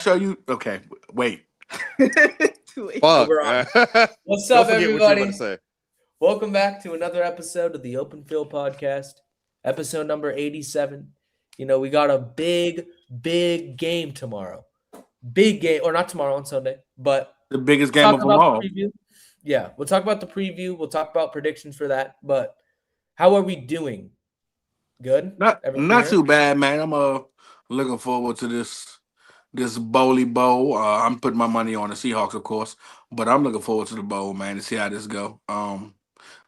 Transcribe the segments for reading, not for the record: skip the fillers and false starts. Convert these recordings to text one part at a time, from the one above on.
show you? Okay, wait. Fuck. We're on. What's Don't up, forget what you were everybody? about to say. Welcome back to another episode of the Open Field Podcast, episode number 87. You know, we got a big game tomorrow. Big game, or not tomorrow, on Sunday, but The biggest we'll game talk of them about all. the preview. Yeah, we'll talk about the preview. We'll talk about predictions for that. But how are we doing? Good? Not Everything not here? too bad, man. I'm looking forward to this bowly bowl. I'm putting my money on the Seahawks, of course, but I'm looking forward to the bowl, man, to see how this go.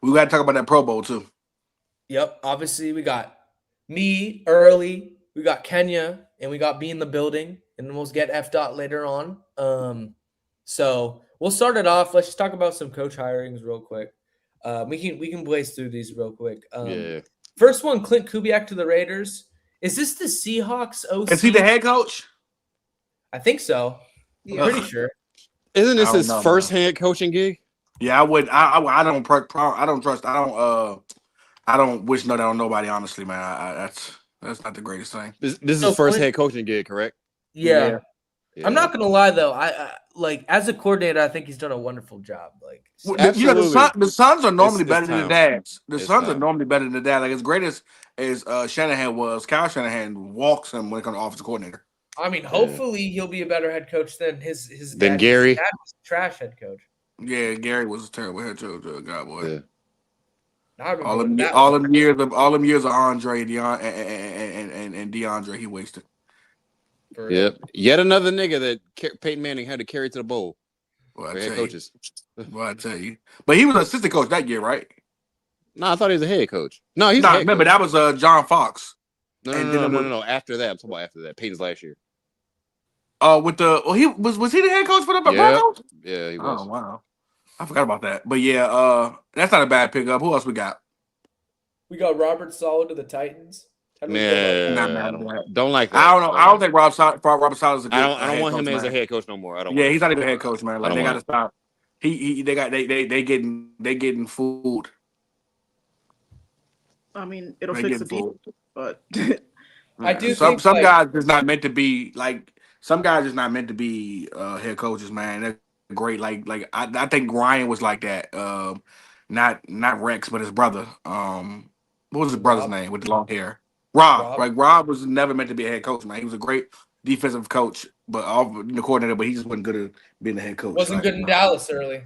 We got to talk about that Pro Bowl too. Yep. Obviously, we got me early. We got Kenya, and we got B in the building, and then we'll get F dot later on. So we'll start it off. Let's just talk about some coach hirings real quick. We can blaze through these real quick. Yeah. First one, Clint Kubiak to the Raiders. Is this the Seahawks OC? Is he the head coach? I think so. I'm Yeah. pretty sure. Isn't this I don't his know, first man. head coaching gig? Yeah, I would. I don't. I don't trust. I don't wish no that on nobody. Honestly, man. That's not the greatest thing. This is So his first Clint- head coaching gig, correct? Yeah. Yeah. I'm not gonna lie though. I like as a coordinator, I think he's done a wonderful job. Like, Well, Absolutely. the Suns are normally It's better than the time. dads. The It's Suns are time. normally better than the dad. Like as great as Shanahan was, Kyle Shanahan walks him when it comes to offensive coordinator. I mean, hopefully he'll be a better head coach than his Than dad. Gary? His dad was a trash head coach. Yeah, Gary was a terrible head coach. God, boy. Yeah. I remember All when them, that all was- them years of Andre, and DeAndre, he wasted. for real. Yep. Yet another nigga that Peyton Manning had to carry to the bowl Well, for I head tell you. coaches. Well, I tell you. But he was an assistant coach that year, right? No, I thought he was a head coach. No, he's a Nah, head remember coach. that was John Fox. No, and no, then no, it no, was- no, no. After that, I'm talking about after that. Peyton's last year. With the he was he the head coach for the Yeah. Broncos? Yeah, he was. Oh wow, I forgot about that. But yeah, that's not a bad pickup. Who else we got? We got Robert Sala to the Titans. How do we feel Yeah, Not I mad don't, at that. don't like that. I don't know. I don't think Robert Saleh is a good. I don't want him head as coach, a man. head coach no more. I don't. Yeah, want he's him. not even a head coach, man. I Like don't they got to want stop. They getting fooled. I mean, it'll They fix the getting defense, fooled. but I do some think, like- guys is not meant to be like some guys is not meant to be head coaches, man. They're great. I think Ryan was like that. Not Rex, but his brother. What was his brother's Rob. name with the long hair? Rob. Rob. Like Rob was never meant to be a head coach, man. He was a great defensive coach, but the coordinator, but he just wasn't good at being a head coach. Wasn't Like, good in Dallas early.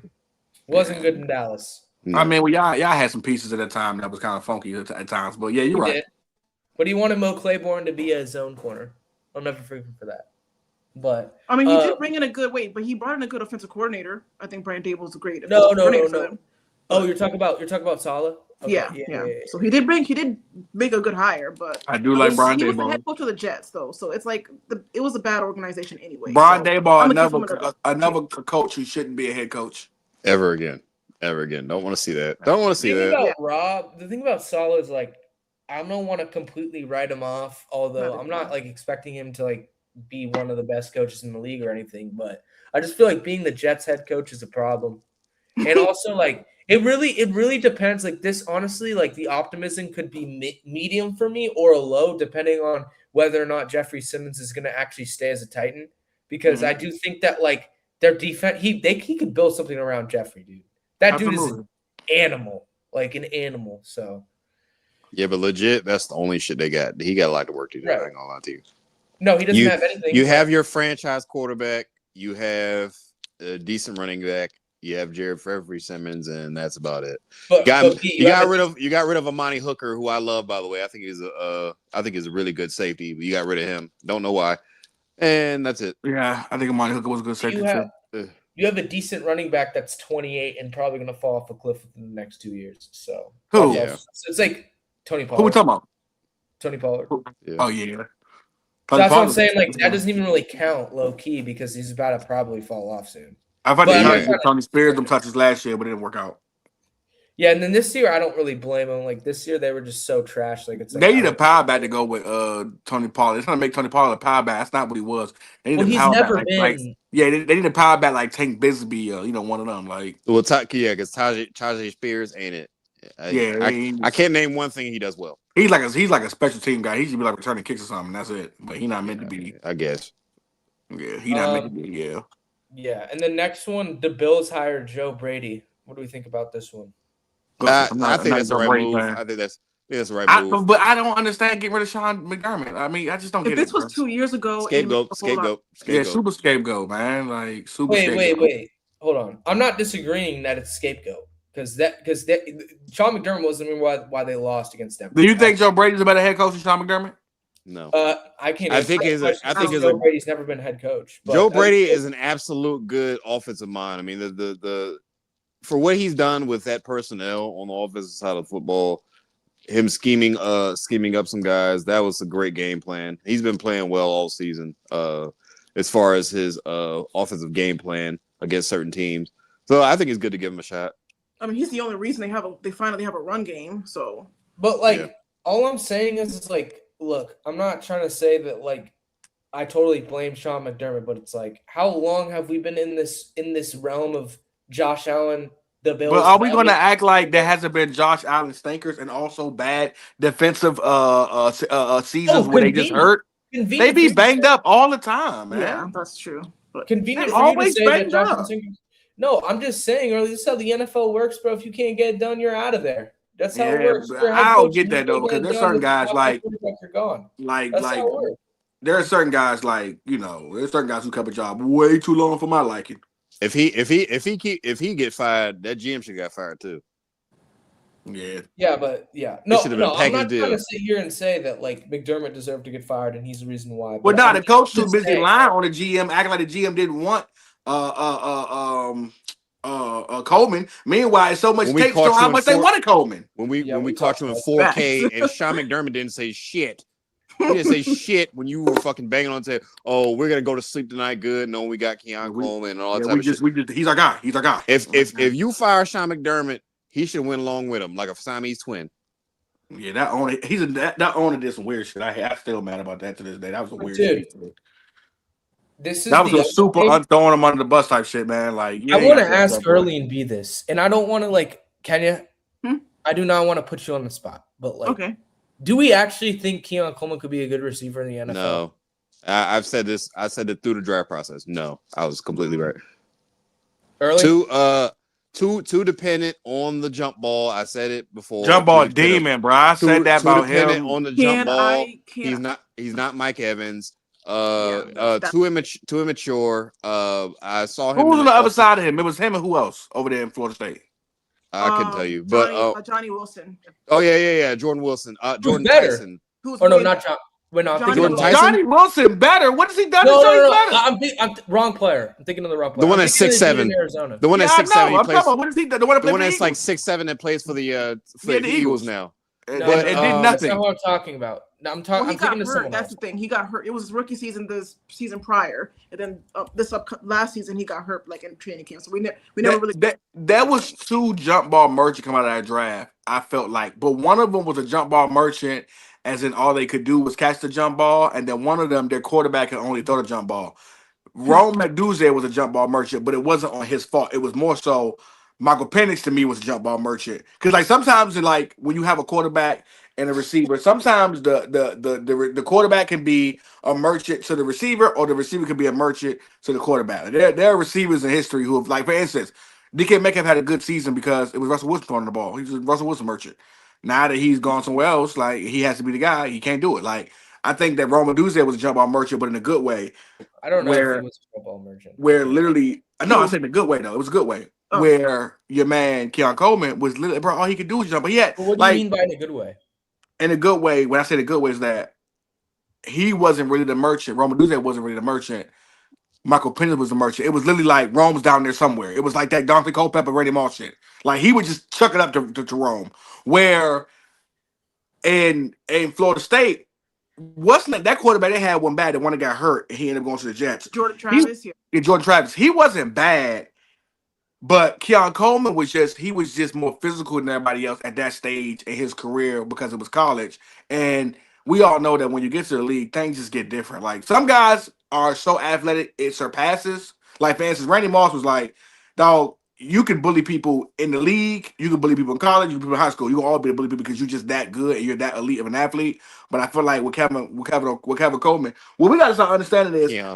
Wasn't good in Dallas. I mean, well, y'all had some pieces at that time that was kind of funky at times, but yeah, you're He right. did. But he wanted Mo Claiborne to be a zone corner. I'll never forgive him for that. But I mean, he Uh, did bring in a good but he brought in a good offensive coordinator. I think Brian Dable's a great No, offensive coordinator for no. them. oh, you're talking about Salah? Okay, Yeah. So he did make a good hire, but I do like Brian he was the Daboll. head coach of the Jets though, so it's like it was a bad organization anyway. Brian so Daboll, I'm gonna give him another coach who shouldn't be a head coach. ever again. Don't want to see that. Don't want to see The thing that. about Rob, the thing about Salah is like, I don't want to completely write him off. Although I'm not like expecting him to like be one of the best coaches in the league or anything, but I just feel like being the Jets head coach is a problem. And also like it really depends. Like this, honestly, like the optimism could be medium for me or a low, depending on whether or not Jeffrey Simmons is going to actually stay as a Titan. Because I do think that like their defense, he could build something around Jeffrey, dude. That dude is Absolutely. an animal, like an animal. So Yeah, but legit, that's the only shit they got. He got a lot to work to do. Right. I ain't gonna lie to you. no, he doesn't have anything. You have your franchise quarterback. You have a decent running back. You have Jared Jeffrey Simmons, and that's about it. but, Got Pete, you got have rid of Amani Hooker, who I love, by the way. I think he's a really good safety, but you got rid of him. Don't know why. And that's it. Yeah, I think Amani Hooker was a good safety too. you have a decent running back that's 28 and probably going to fall off a cliff within the next 2 years. So Who? Yeah. So it's like Tony Pollard. Who we talking about? Tony Pollard. Yeah. Oh yeah. So that's what I'm saying. Like that doesn't even really count low key because he's about to probably fall off soon. I've had But to I'm give Tony Spears them touches last year, but it didn't work out. Yeah, and then this year I don't really blame him. Like this year they were just so trash. Like it's like They need a power back to go with Tony Pollard. It's trying to make Tony Pollard a power back. That's not what he was. They need Well, a he's power never back been. like yeah, they need a power back like Tank Bisbee, one of them. Like Well, because Tajay Spears ain't it. I can't name one thing he does well. he's like a special team guy. He should be like returning kicks or something. That's it. But he's not meant to be. I guess. Yeah, he not making it. Yeah. Yeah, and the next one, the Bills hired Joe Brady. What do we think about this one? I think that's the right move. I think that's the right move. But I don't understand getting rid of Sean McDermott. I mean, I just don't If get it. this was 2 years ago, Scapegoat. Yeah, super scapegoat, man. Like super. Wait. Hold on. I'm not disagreeing that it's scapegoat because Sean McDermott wasn't even why they lost against them. Do you think Joe Brady's a better head coach than Sean McDermott? No. I can't. I think Joe Brady's never been head coach. Joe Brady is an absolute good offensive mind. I mean, the for what he's done with that personnel on the offensive side of football, him scheming up some guys, that was a great game plan. He's been playing well all season as far as his offensive game plan against certain teams. So I think it's good to give him a shot. I mean, he's the only reason they finally have a run game. So, but all I'm saying is, it's like, look, I'm not trying to say that like I totally blame Sean McDermott, but it's like, how long have we been in this realm of Josh Allen, the Bills? But are we going to act like there hasn't been Josh Allen stinkers and also bad defensive seasons where they just hurt? They be banged up all the time, man. Yeah, that's true. But convenient for you to say that Josh Allen stinkers. No, I'm just saying, earlier, this is how the NFL works, bro. If you can't get it done, you're out of there. That's how it works. I don't get that though, because there's certain guys you're gone. Like there are certain guys there's certain guys who kept a job way too long for my liking. If he get fired, that GM should get fired too. Yeah. No, I'm not trying to sit here and say that like McDermott deserved to get fired and he's the reason why. Well, the coach too busy lying on the GM, acting like the GM didn't want Coleman. Meanwhile, so much tape show how much they wanted Coleman. When we talked to him in 4K, and Sean McDermott didn't say shit. He didn't say shit when you were fucking banging on and say, "Oh, we're gonna go to sleep tonight, good." No, we got Keon Coleman and all that type of shit. He's our guy. He's our guy. If you fire Sean McDermott, he should win along with him, like a Siamese twin. Yeah, that owner did some weird shit. I still mad about that to this day. That was a weird shit. That was a super throwing him under the bus type shit, man. Like, I want to ask Early and B this, and I don't want to like Kenya. I do not want to put you on the spot, but like, okay. Do we actually think Keon Coleman could be a good receiver in the NFL? No, I've said this. I said it through the draft process. No, I was completely right. Early, too dependent on the jump ball. I said it before. Jump ball demon, bro. I said that about him. On the jump ball, he's not Mike Evans. Too immature. I saw him. Who was on the other side of him? It was him and who else over there in Florida State? I couldn't tell you, but Johnny Wilson. Oh yeah, Jordan Wilson. Jordan better? Tyson. Not John. We're not Jordan Tyson. Johnny Wilson better. What has he done? No. I'm wrong player. I'm thinking of the wrong player. The one that's 6'7". The one that's 6'7". He plays. What is he? The one that's like 6'7" that plays for the Eagles now. It did nothing. That's not what I'm talking about. No, I'm thinking of someone That's else. the thing. He got hurt. It was his rookie season, this season prior, and then last season he got hurt like in training camp. So we never really. There was two jump ball merchants come out of that draft. I felt like, but one of them was a jump ball merchant, as in all they could do was catch the jump ball, and then one of them, their quarterback, could only throw the jump ball. Rome McDuze was a jump ball merchant, but it wasn't on his fault. It was more so Michael Penix to me was a jump ball merchant, because like sometimes like when you have a quarterback and a receiver, sometimes the quarterback can be a merchant to the receiver, or the receiver can be a merchant to the quarterback. There are receivers in history who have, like, for instance, DK Metcalf had a good season because it was Russell Wilson throwing the ball. He's a Russell Wilson merchant. Now that he's gone somewhere else, like, he has to be the guy. He can't do it. Like, I think that Rome Odunze was a jump ball merchant, but in a good way. I don't know if he was a jump ball merchant. Where literally, no, I said in a good way though. It was a good way. Oh. Where your man Keon Coleman was literally, bro, all he could do was jump. But he had, what do you mean by in a good way? In a good way, when I say the good way, is that he wasn't really the merchant. Rome Odunze wasn't really the merchant. Michael Penix was the merchant. It was literally like Rome's down there somewhere. It was like that Donkey Culpepper, Randy Moss shit. Like, he would just chuck it up to Rome. Where in Florida State, wasn't that quarterback they had one bad? The one that got hurt, and he ended up going to the Jets. Jordan Travis. Jordan Travis. He wasn't bad. But Keon Coleman was just more physical than everybody else at that stage in his career because it was college. And we all know that when you get to the league, things just get different. Like, some guys are so athletic, it surpasses. Like, for instance, Randy Moss was like, dog, you can bully people in the league, you can bully people in college, you can bully people in high school. You can all be able to bully people because you're just that good and you're that elite of an athlete. But I feel like with Kevin Coleman, what we got to start understanding is Keon.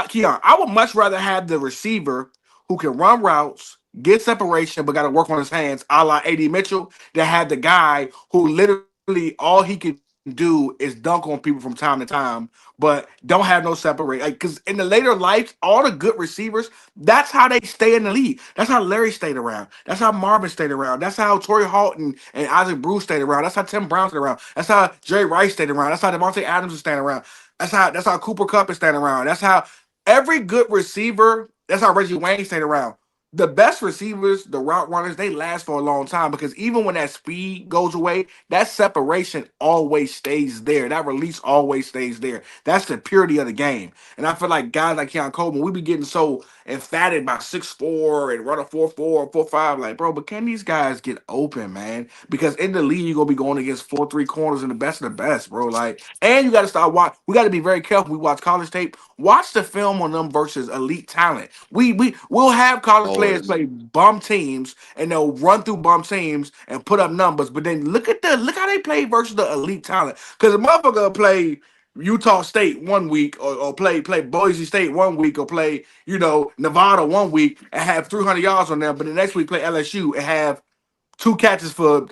Keon, I would much rather have the receiver who can run routes, get separation, but got to work on his hands, a la AD Mitchell, than have the guy who literally all he can do is dunk on people from time to time, but don't have no separate. Like, because in the later life, all the good receivers, that's how they stay in the league. That's how Larry stayed around. That's how Marvin stayed around. That's how Torrey Houghton and Isaac Bruce stayed around. That's how Tim Brown stayed around. That's how Jerry Rice stayed around. That's how Devontae Adams is staying around. That's how Cooper Kupp is staying around. That's how every good receiver. That's how Reggie Wayne stayed around. The best receivers, the route runners, they last for a long time because even when that speed goes away, that separation always stays there. That release always stays there. That's the purity of the game. And I feel like guys like Keon Coleman, we be getting so emphatic by 6'4" and run a 4'4", 4'5". Like, bro, but can these guys get open, man? Because in the league, you're gonna be going against 4-3 corners and the best of the best, bro. Like, and you gotta start watch. We gotta be very careful. We watch college tape. Watch the film on them versus elite talent. We'll have college players play bum teams and they'll run through bum teams and put up numbers, but then look how they play versus the elite talent. Because a motherfucker will play Utah State one week or play Boise State one week or play, Nevada one week and have 300 yards on them, but the next week play LSU and have 2 catches for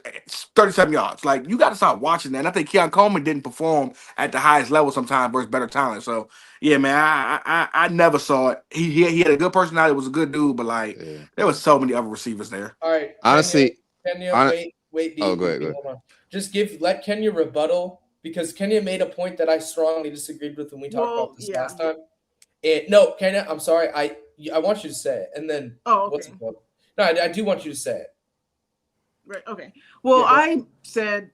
37 yards. Like, you got to start watching that. And I think Keon Coleman didn't perform at the highest level sometimes versus better talent. So, yeah, man, I never saw it. He had a good personality, was a good dude, but, like, there was so many other receivers there. All right. Honestly, Kenya, wait. Go ahead. Hold on. Just let Kenya rebuttal because Kenya made a point that I strongly disagreed with when we talked about this last time. No, Kenya, I'm sorry. I want you to say it. And then, okay. No, I do want you to say it. Right. Okay. Well, I said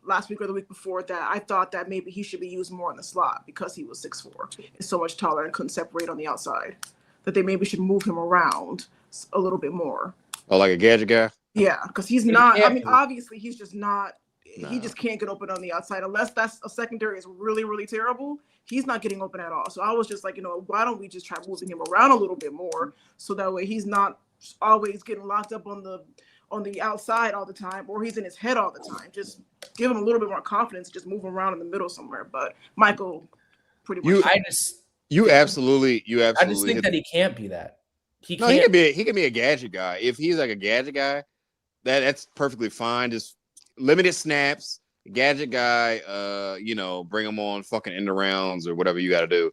last week or the week before that I thought that maybe he should be used more in the slot because he was 6'4" and so much taller and couldn't separate on the outside. That they maybe should move him around a little bit more. Oh, like a gadget guy? Yeah, because he's not. I mean, obviously, he's just not. Nah. He just can't get open on the outside unless that's a secondary is really, really terrible. He's not getting open at all. So I was just like, why don't we just try moving him around a little bit more so that way he's not always getting locked up on the outside all the time, or he's in his head all the time. Just give him a little bit more confidence. Just move him around in the middle somewhere. But Michael, pretty much. I just think that he can't be that. He can be a gadget guy. If he's like a gadget guy, that's perfectly fine. Just limited snaps, gadget guy. Bring him on fucking end rounds or whatever you got to do.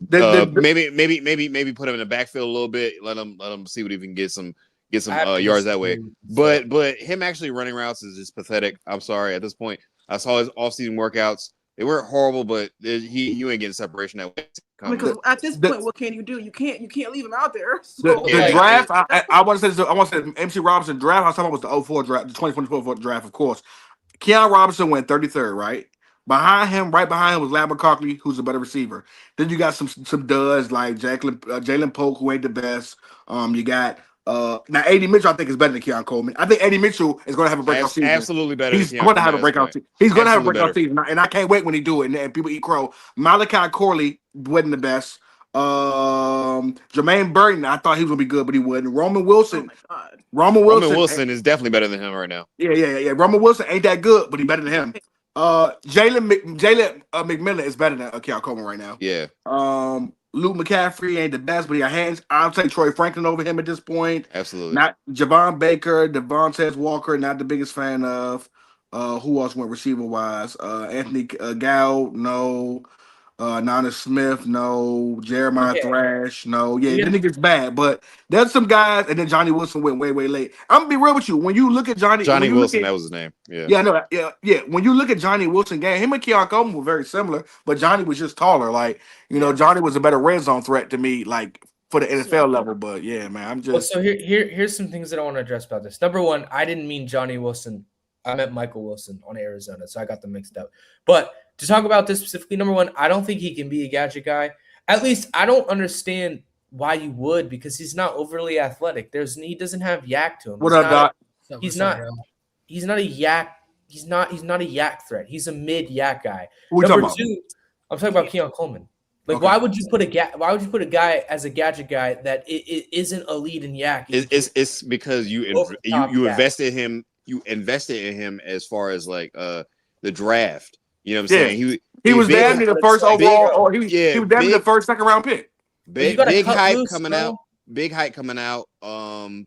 Maybe put him in the backfield a little bit. Let him see what he can get some yards that way. But him actually running routes is just pathetic. I'm sorry. At this point, I saw his off-season workouts. They weren't horrible, but you ain't getting separation that way. Because at this point, what can you do? You can't leave him out there. So. The draft. I want to say this. I want to say MC Robinson draft. I was talking about was the 04 draft, the 2024 draft, of course. Keon Robinson went 33rd, right? Right behind him was Lambert Copley, who's a better receiver. Then you got some duds like Jalen Polk, who ain't the best. You got now AD Mitchell, I think is better than Keon Coleman. I think AD Mitchell is going to have a breakout season. Absolutely better. He's going to have a breakout season. He's going to have a breakout season, and I can't wait when he do it. And people eat crow. Malachi Corley wasn't the best. Jermaine Burton, I thought he was gonna be good, but he wouldn't. Roman Wilson is definitely better than him right now. Yeah. Roman Wilson ain't that good, but he's better than him. Jalen McMillan is better than Keon Coleman right now. Yeah. Luke McCaffrey ain't the best, but he got hands. I'll take Troy Franklin over him at this point. Absolutely. Not Javon Baker, Devontae Walker, not the biggest fan of. Who else went receiver wise? Anthony Gow, no. Nana Smith, no. Jeremiah Thrash, no. Yeah, then it gets bad. But there's some guys, and then Johnny Wilson went way, way late. I'm gonna be real with you. When you look at Johnny Wilson, that was his name. Yeah. Yeah. When you look at Johnny Wilson game, him and Keon Coleman were very similar, but Johnny was just taller. Like, Johnny was a better red zone threat to me, like for the NFL level. But yeah, man, I'm just. So here's some things that I want to address about this. Number one, I didn't mean Johnny Wilson. I meant Michael Wilson on Arizona, so I got them mixed up. But to talk about this specifically, number one, I don't think he can be a gadget guy. At least I don't understand why you would, because he's not overly athletic. He doesn't have yak to him. What up, Doc? He's not a yak. He's not a yak threat. He's a mid yak guy. Who Number two, I'm talking about Keon Coleman. Like, Okay. why would you put a guy as a gadget guy that it isn't a lead in yak? It's because you invested him. You invested in him as far as like the draft. You know what I'm saying? He was damn near the first overall, or he was damn near the first second round pick. Big hype coming out. Big hype coming out.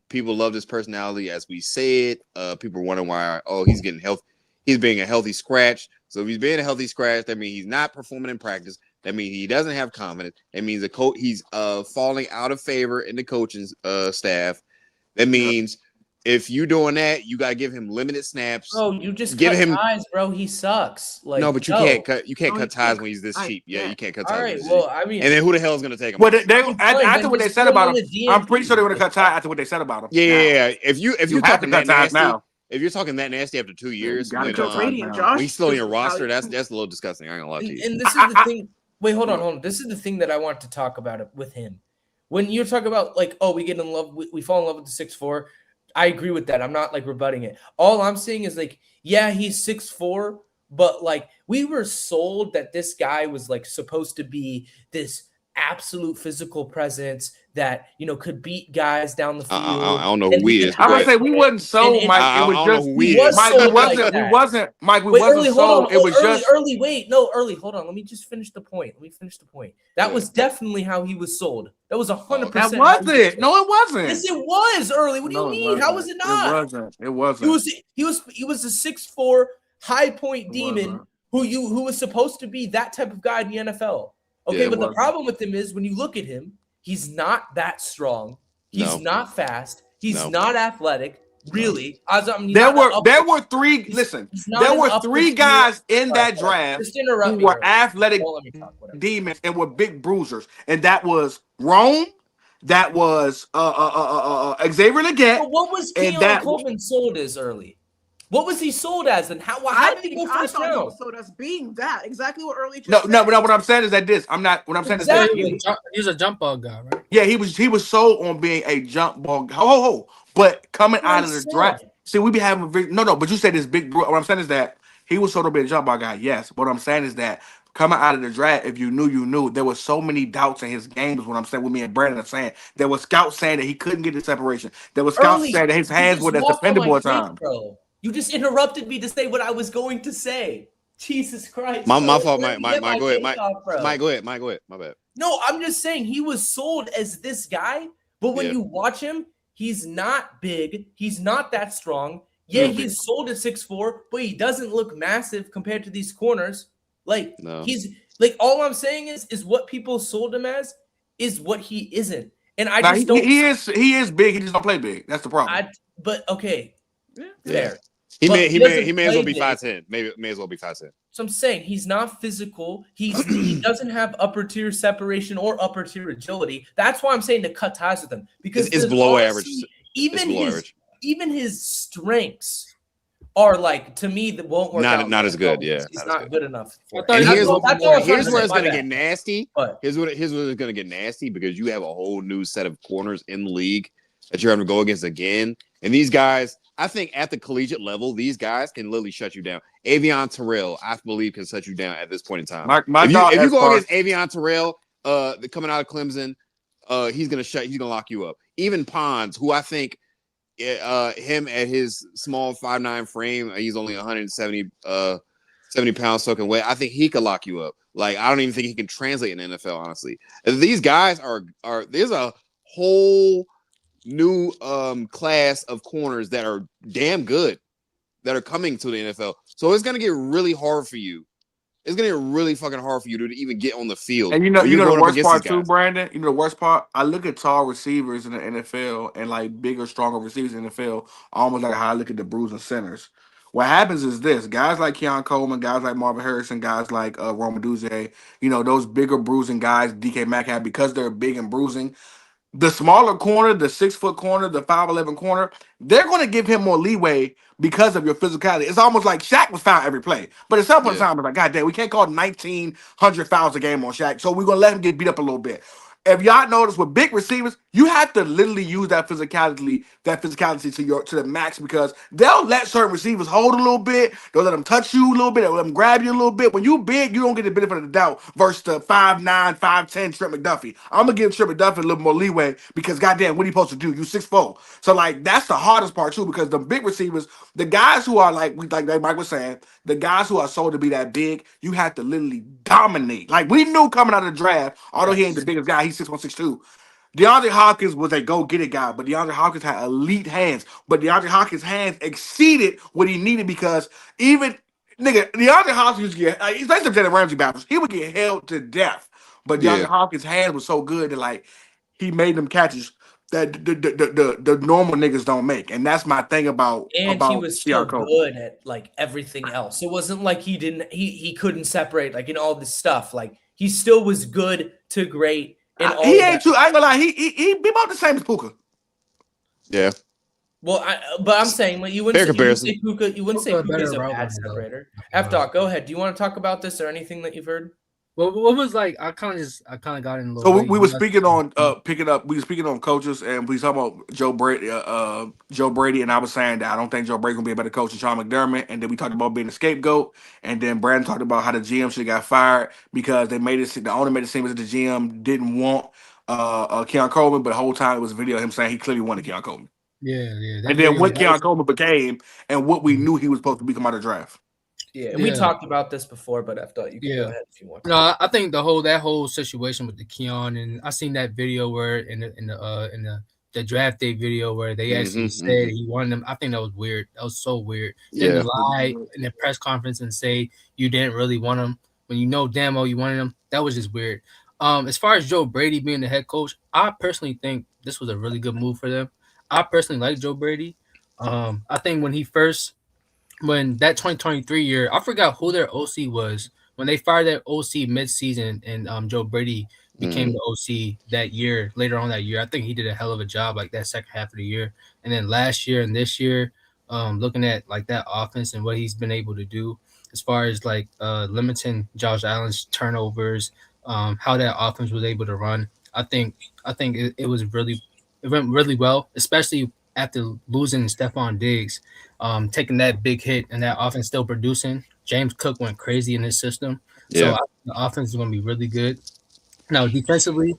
People love his personality, as we said. People are wondering why. Oh, he's getting healthy. He's being a healthy scratch. So if he's being a healthy scratch, that means he's not performing in practice. That means he doesn't have confidence. That means he's falling out of favor in the coaching staff. That means if you're doing that, you gotta give him limited snaps. Bro, you just cut ties, bro. He sucks. Like, no, but you can't cut ties when he's this cheap. Yeah, you can't cut ties. All right, well, I mean, and then who the hell is gonna take him? Well, after what they said about him, I'm pretty sure they would have cut ties after what they said about him. Yeah. If you're talking that nasty now. If you're talking that nasty after 2 years, when he's still in your roster, that's a little disgusting. I ain't gonna lie to you. And this is the thing. Wait, hold on. This is the thing that I want to talk about with him. When you're talking about like, oh, we get in love, we fall in love with the 6'4". I agree with that. I'm not like rebutting it. All I'm saying is like, yeah, he's 6'4", but like we were sold that this guy was like supposed to be this absolute physical presence that, you know, could beat guys down the field. I don't know who we is. I would say we wasn't sold, Mike. It was just we wasn't Mike. We wasn't sold. It was just early. Wait, no, early. Hold on. Let me just finish the point. That was definitely how he was sold. That was 100%. That wasn't. No, it wasn't. Yes, it was early. What do you mean? How was it not? It wasn't. He was a 6'4" high point demon who was supposed to be that type of guy in the NFL. Okay, but the problem with him is when you look at him, he's not that strong. He's not fast. He's not athletic. Really, there were three. Listen, there were three guys in that draft who were athletic demons and were big bruisers, and that was Rome. That was Xavier Legette. But what was Keon Coleman sold as early? What was he sold as, and how did he go first round? He was sold as being that exactly what early. No. What I'm saying is that this. I'm not. What I'm saying is that he's a jump ball guy, right? Yeah, he was sold on being a jump ball. But coming out of the draft, see, we be having but you said this big. What I'm saying is that he was sold on being a jump ball guy. Yes, what I'm saying is that coming out of the draft, if you knew, you knew. There was so many doubts in his game. Is what I'm saying. With me and Brandon are saying there were scouts saying that he couldn't get the separation. There were scouts saying that his hands were dependable at times. Bro. You just interrupted me to say what I was going to say. Jesus Christ. My fault, Mike. Go ahead. Mike, go ahead. My bad. No, I'm just saying he was sold as this guy, but when you watch him, he's not big. He's not that strong. Yeah, he's sold at 6'4", but he doesn't look massive compared to these corners. Like he's like all I'm saying is what people sold him as is what he isn't. And I just don't. He is big. He just don't play big. That's the problem. But okay, fair. He may as well be 5'10". May as well be 5'10". So I'm saying he's not physical. He doesn't have upper tier separation or upper tier agility. That's why I'm saying to cut ties with him because it's below average. Even his strengths are like to me that won't work out. Not as good. Yeah, he's not good enough. Here's where it's gonna get nasty. Here's where it's gonna get nasty because you have a whole new set of corners in the league that you're having to go against again, and these guys. I think at the collegiate level, these guys can literally shut you down. Avion Terrell, I believe, can shut you down at this point in time. If you go against Avion Terrell, coming out of Clemson, he's gonna lock you up. Even Pons, who I think him at his small 5'9" frame, he's only 170 pounds soaking wet. I think he could lock you up. Like I don't even think he can translate in the NFL. Honestly, these guys are there's a whole new class of corners that are damn good that are coming to the NFL. So it's gonna get really hard for you. It's gonna get really fucking hard for you to even get on the field. And you know the worst part too, Brandon. You know the worst part. I look at tall receivers in the NFL and like bigger, stronger receivers in the NFL, almost like how I look at the bruising centers. What happens is this: guys like Keon Coleman, guys like Marvin Harrison, guys like Rome Odunze, you know those bigger bruising guys, DK Metcalf, because they're big and bruising. The smaller corner, the 6-foot corner, the 5'11" corner, they're going to give him more leeway because of your physicality. It's almost like Shaq was fouled every play. But at some point in time, it's like, God damn, we can't call 1,900 fouls a game on Shaq, so we're going to let him get beat up a little bit. if y'all notice with big receivers, you have to literally use that physicality to the max because they'll let certain receivers hold a little bit, they'll let them touch you a little bit, they'll let them grab you a little bit. When you big, you don't get the benefit of the doubt versus the 5'9", 5'10" Trent McDuffie. I'm gonna give Trent McDuffie a little more leeway because goddamn, what are you supposed to do? You 6'4". So like that's the hardest part too, because the big receivers, the guys who are like Mike was saying, the guys who are sold to be that big, you have to literally dominate. Like we knew coming out of the draft, although he ain't the biggest guy, he's 6'1", 6'2". DeAndre Hopkins was a go-get-it guy, but DeAndre Hopkins had elite hands. But DeAndre Hopkins' hands exceeded what he needed because even DeAndre Hopkins used to get, especially the Jalen Ramsey battles, he would get held to death. But DeAndre Hopkins' hands was so good that like he made them catches that the normal niggas don't make, and that's my thing about. And he was still good at like everything else. It wasn't like he couldn't separate like in all this stuff. Like he still was good to great. He ain't too. I ain't gonna lie. He about the same as Puka. Yeah. Well, but I'm saying when you wouldn't say Puka, you wouldn't say Puka's a bad separator. F-Doc, go ahead. Do you want to talk about this or anything that you've heard? Well, what was like? I kind of got in. So we were speaking on picking up. We were speaking on coaches, and we talking about Joe Brady. Joe Brady, and I was saying that I don't think Joe Brady gonna be a better coach than Sean McDermott. And then we talked about being a scapegoat. And then Brandon talked about how the GM should have got fired because they made it. The owner made it seem as if the GM didn't want Keon Coleman, but the whole time it was a video of him saying he clearly wanted Keon Coleman. Yeah. And then what Keon Coleman became, and what we knew he was supposed to become out of the draft. Yeah, and we talked about this before, but I thought you could go ahead if you want. No, I think that whole situation with the Keon, and I seen that video where in the draft day video where they actually said he wanted them. I think that was weird. That was so weird. Yeah. To lie in the press conference and say you didn't really want him when you know damn well you wanted him. That was just weird. As far as Joe Brady being the head coach, I personally think this was a really good move for them. I personally like Joe Brady. I think when that 2023 year, I forgot who their OC was when they fired their OC mid-season and Joe Brady became the OC that year. Later on that year, I think he did a hell of a job like that second half of the year. And then last year and this year, looking at like that offense and what he's been able to do as far as like limiting Josh Allen's turnovers, how that offense was able to run. I think it went really well, especially after losing Stephon Diggs, taking that big hit and that offense still producing. James Cook went crazy in his system. So I think the offense is going to be really good. Now, defensively,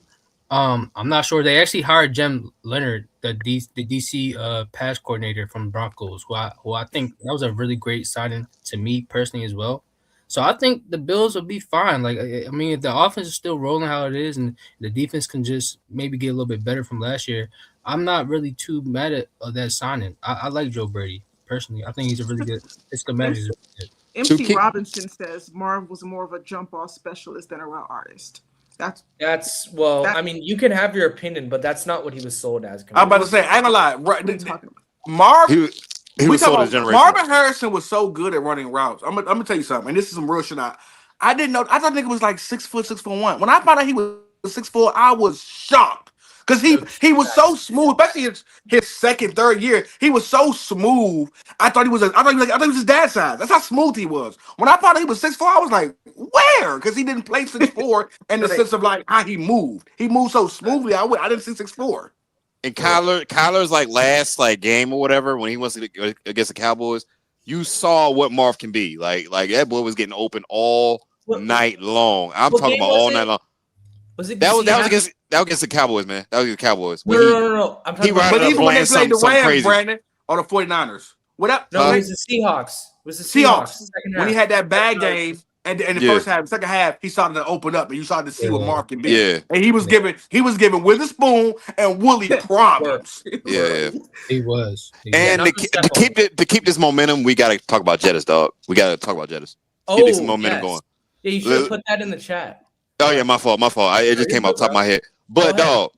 I'm not sure. They actually hired Jem Leonard, the DC pass coordinator from Broncos, who I think that was a really great signing to me personally as well. So I think the Bills will be fine. Like, I mean, if the offense is still rolling how it is and the defense can just maybe get a little bit better from last year, I'm not really too mad at that signing. I like Joe Brady personally. I think he's a really good. It's the manager. MC Robinson says Marv was more of a jump ball specialist than a route artist. I mean, you can have your opinion, but that's not what he was sold as. I'm about to say, I ain't gonna lie. Marv, he was sold as generation. Marvin Harrison was so good at running routes. I'm gonna tell you something, and this is some real shit. I didn't know. I thought nigga was like 6 foot, 6'1". When I found out he was 6'4", I was shocked. Because he was so smooth, especially his second, third year. He was so smooth. I thought he was his dad's size. That's how smooth he was. When I found out he was 6'4", I was like, where? Because he didn't play 6'4" in the sense of like how he moved. He moved so smoothly. I didn't see 6'4". And Kyler's like last like game or whatever when he wants to go against the Cowboys, you saw what Marv can be. Like that boy was getting open all night long. I'm talking about all night long. Was it? That was against the Cowboys, man. That was against the Cowboys. No. I'm talking about. But even when they played the Rams, Brandon, or the 49ers. What up? No, it was the Seahawks. Seahawks. When he had that bad game, and in the first half, second half, he started to open up, and you started to see what Mark can be. Yeah. And he was giving Witherspoon and Wooly problems. Yeah. He was. And to keep this momentum, we got to talk about Jettis, dog. We got to talk about Jettis. Keep this momentum going. Yeah, you should put that in the chat. Oh yeah, my fault. It just came off the top of my head. But dog,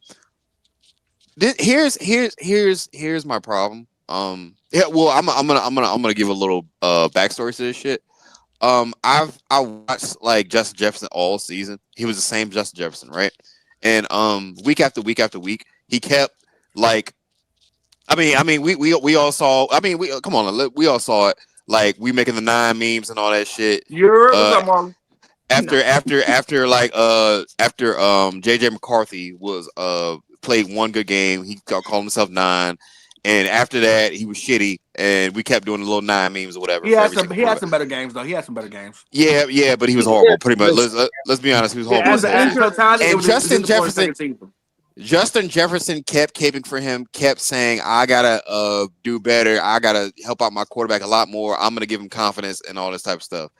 here's my problem. Well, I'm gonna give a little backstory to this shit. I watched like Justin Jefferson all season. He was the same Justin Jefferson, right? And week after week after week, he kept like, I mean, we all saw. I mean, we all saw it. Like we making the 9 memes and all that shit. after JJ McCarthy was played one good game, he called himself 9. And after that, he was shitty, and we kept doing the little 9 memes or whatever. He had some better games though. He had some better games. Yeah, but he was horrible. Pretty much. Let's be honest, he was horrible. And Justin Jefferson kept caping for him, kept saying, "I gotta do better. I gotta help out my quarterback a lot more. I'm gonna give him confidence and all this type of stuff."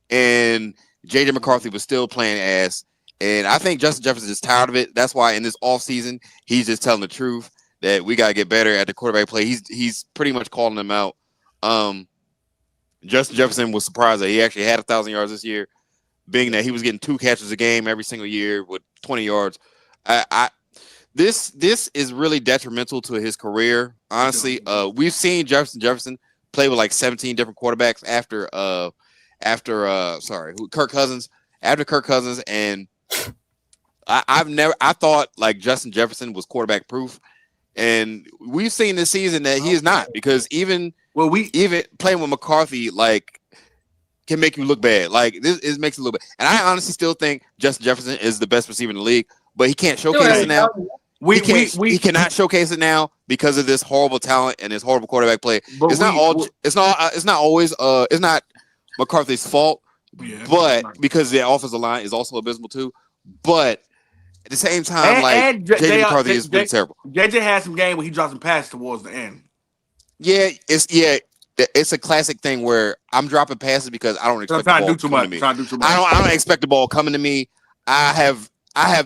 And JJ McCarthy was still playing ass. And I think Justin Jefferson is tired of it. That's why in this offseason, he's just telling the truth that we got to get better at the quarterback play. He's pretty much calling them out. Justin Jefferson was surprised that he actually had 1,000 yards this year, being that he was getting 2 catches a game every single year with 20 yards. This is really detrimental to his career. Honestly, we've seen Justin Jefferson play with like 17 different quarterbacks after Kirk Cousins. After Kirk Cousins, and I thought like Justin Jefferson was quarterback proof. And we've seen this season that he is not, because even playing with McCarthy like can make you look bad. Like this makes it look bad. And I honestly still think Justin Jefferson is the best receiver in the league, but he can't showcase it now. He cannot showcase it now because of this horrible talent and this horrible quarterback play. It's not always McCarthy's fault, but because the offensive line is also abysmal too. But at the same time, JJ McCarthy is pretty terrible. JJ had some game where he dropped some passes towards the end. Yeah, it's a classic thing where I'm dropping passes because I don't expect the ball coming to me. I don't expect the ball coming to me. I have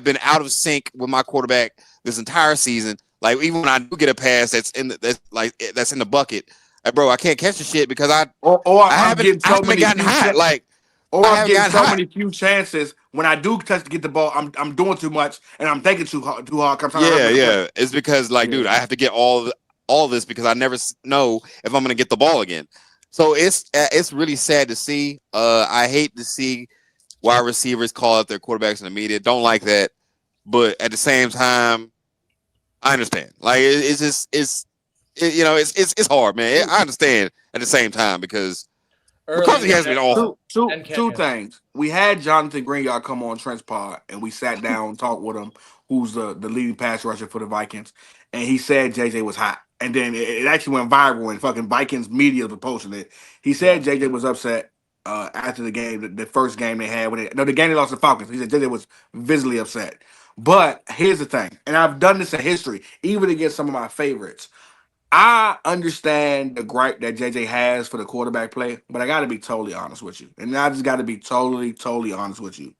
been out of sync with my quarterback this entire season. Like even when I do get a pass that's in the bucket, like, bro, I can't catch the shit because I haven't gotten hot. Like. Or I'm getting so many few chances when I do touch to get the ball. I'm doing too much and I'm thinking too hard. Yeah. It's because dude, I have to get all this because I never know if I'm gonna get the ball again. So it's really sad to see. I hate to see wide receivers call out their quarterbacks in the media. Don't like that, but at the same time, I understand. Like it's hard, man. I understand at the same time because. McCarthy has been awful. Two things. We had Jonathan Greenyard come on Trent's pod, and we sat down and talked with him, who's the leading pass rusher for the Vikings, and he said JJ was hot. And then it actually went viral, and fucking Vikings media was posting it. He said JJ was upset after the game, the first game they had. The game they lost to the Falcons. He said JJ was visibly upset. But here's the thing, and I've done this in history, even against some of my favorites. I understand the gripe that JJ has for the quarterback play, but I got to be totally honest with you. And I just got to be totally honest with you.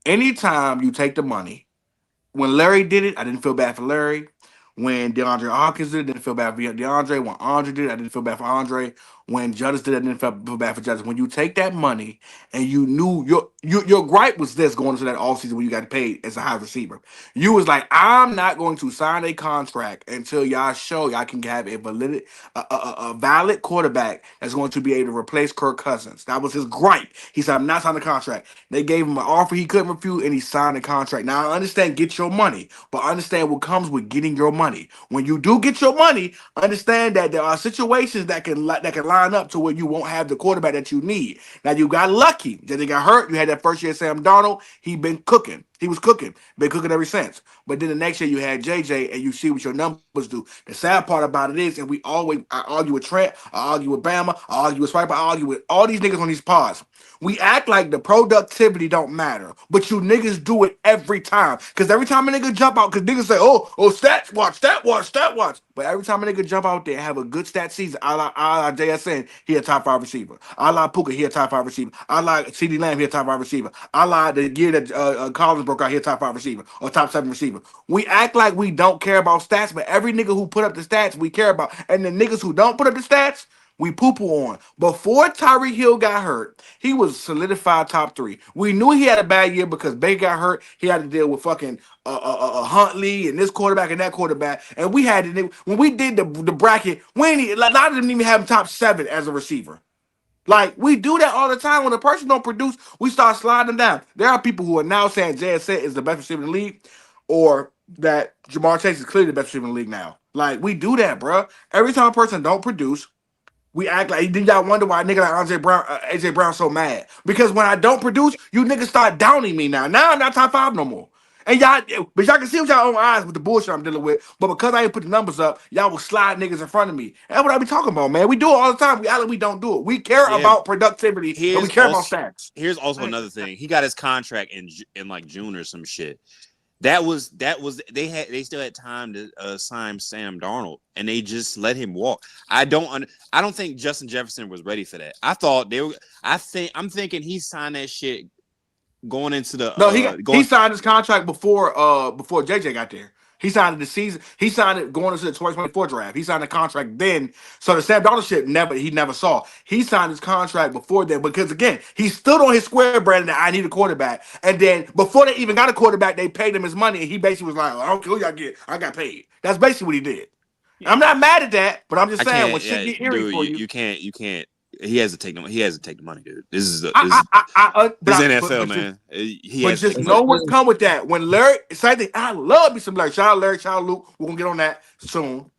Anytime you take the money, when Larry did it, I didn't feel bad for Larry. When DeAndre Hawkins did it, I didn't feel bad for DeAndre. When Andre did it, I didn't feel bad for Andre. When Justice did it, I didn't feel bad for Justice. When you take that money and you knew your gripe was this going into that offseason when you got paid as a high receiver. You was like, I'm not going to sign a contract until y'all show y'all can have a valid quarterback that's going to be able to replace Kirk Cousins. That was his gripe. He said, I'm not signing a contract. They gave him an offer he couldn't refuse, and he signed a contract. Now, I understand get your money, but understand what comes with getting your money. When you do get your money, understand that there are situations that can line up to where you won't have the quarterback that you need. Now, you got lucky that they got hurt. You had that first year Sam Darnold. He been cooking. He was cooking. Been cooking ever since. But then the next year you had JJ, and you see what your numbers do. The sad part about it is, and I argue with Trent, I argue with Bama, I argue with Swiper, I argue with all these niggas on these pods. We act like the productivity don't matter, but you niggas do it every time. Because every time a nigga jump out, because niggas say, oh, stat watch. But every time a nigga jump out there and have a good stat season, a la JSN, he a top 5 receiver. A la Puka, he a top 5 receiver. A la CeeDee Lamb, he a top 5 receiver. A la the year that Collins broke out, he a top 5 receiver or top 7 receiver. We act like we don't care about stats, but every nigga who put up the stats, we care about. And the niggas who don't put up the stats, we poo-poo on. Before Tyreek Hill got hurt, he was solidified top 3. We knew he had a bad year because Baker got hurt. He had to deal with fucking Huntley and this quarterback and that quarterback. And we had to, when we did the bracket, a lot of them didn't even have him top 7 as a receiver. Like, we do that all the time. When a person don't produce, we start sliding them down. There are people who are now saying JSN is the best receiver in the league, or that Jamar Chase is clearly the best receiver in the league now. Like, we do that, bro. Every time a person don't produce, we act like then y'all wonder why a nigga like AJ Brown so mad. Because when I don't produce, you niggas start downing me now. Now I'm not top 5 no more. And but y'all can see with y'all own eyes with the bullshit I'm dealing with. But because I ain't put the numbers up, y'all will slide niggas in front of me. And that's what I be talking about, man. We do it all the time. We don't do it. We care about productivity and we care about stats. Here's also another thing. He got his contract in like June or some shit. That was they still had time to sign Sam Darnold, and they just let him walk. I don't think Justin Jefferson was ready for that. I'm thinking he signed that shit going into the he signed his contract before JJ got there. He signed it the season. He signed it going into the 2024 draft. He signed the contract then. So the Sam Darnold shit he never saw. He signed his contract before then because again, he stood on his square brand that I need a quarterback. And then before they even got a quarterback, they paid him his money, and he basically was like, I don't care who y'all get, I got paid. That's basically what he did. I'm not mad at that, but I'm just saying when shit get eerie for you can't. He has to take the money, dude. This is NFL, man. But just know what's come with that. When Larry, I love me some Larry. Shout out Larry, shout out Luke. We're gonna get on that soon.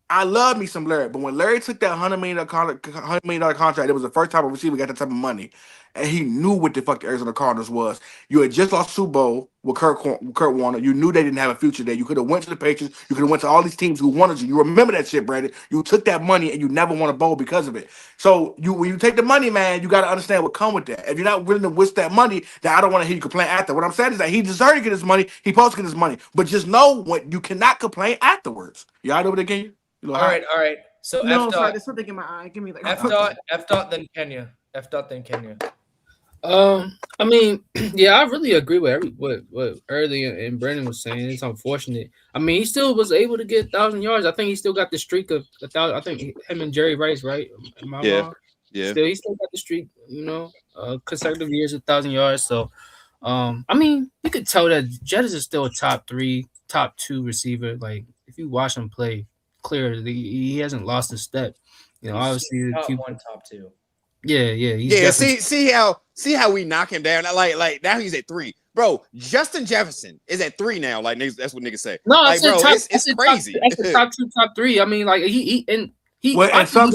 I love me some Larry, but when Larry took that $100 million contract, it was the first time a receiver got that type of money, and he knew what the fuck the Arizona Cardinals was. You had just lost Super Bowl with Kurt Warner. You knew they didn't have a future there. You could have went to the Patriots. You could have went to all these teams who wanted you. You remember that shit, Brandon. You took that money and you never won a bowl because of it. So when you take the money, man, you got to understand what come with that. If you're not willing to risk that money, then I don't want to hear you complain after. What I'm saying is that he deserved to get his money. He supposed to get his money. But just know what you cannot complain afterwards. You all right over there, Kenya? All right. So no, sorry, there's something in my eye. Give me like F dot then Kenya. I mean, yeah, I really agree with what Early and Brandon was saying. It's unfortunate. I mean, he still was able to get 1,000 yards. I think he still got the streak of 1,000. I think him and Jerry Rice, right? Am I wrong? Yeah. He still got the streak. Consecutive years of 1,000 yards. So, I mean, you could tell that Jettis is still a top 3, top 2 receiver. Like if you watch him play, clearly he hasn't lost a step. Obviously top 1, top 2. Yeah. See how we knock him down. Like now he's at 3, bro. Justin Jefferson is at 3 now. Like that's what niggas say. No, like, bro, it's crazy. That's the top 2, top 3. I mean, like he. Well, in some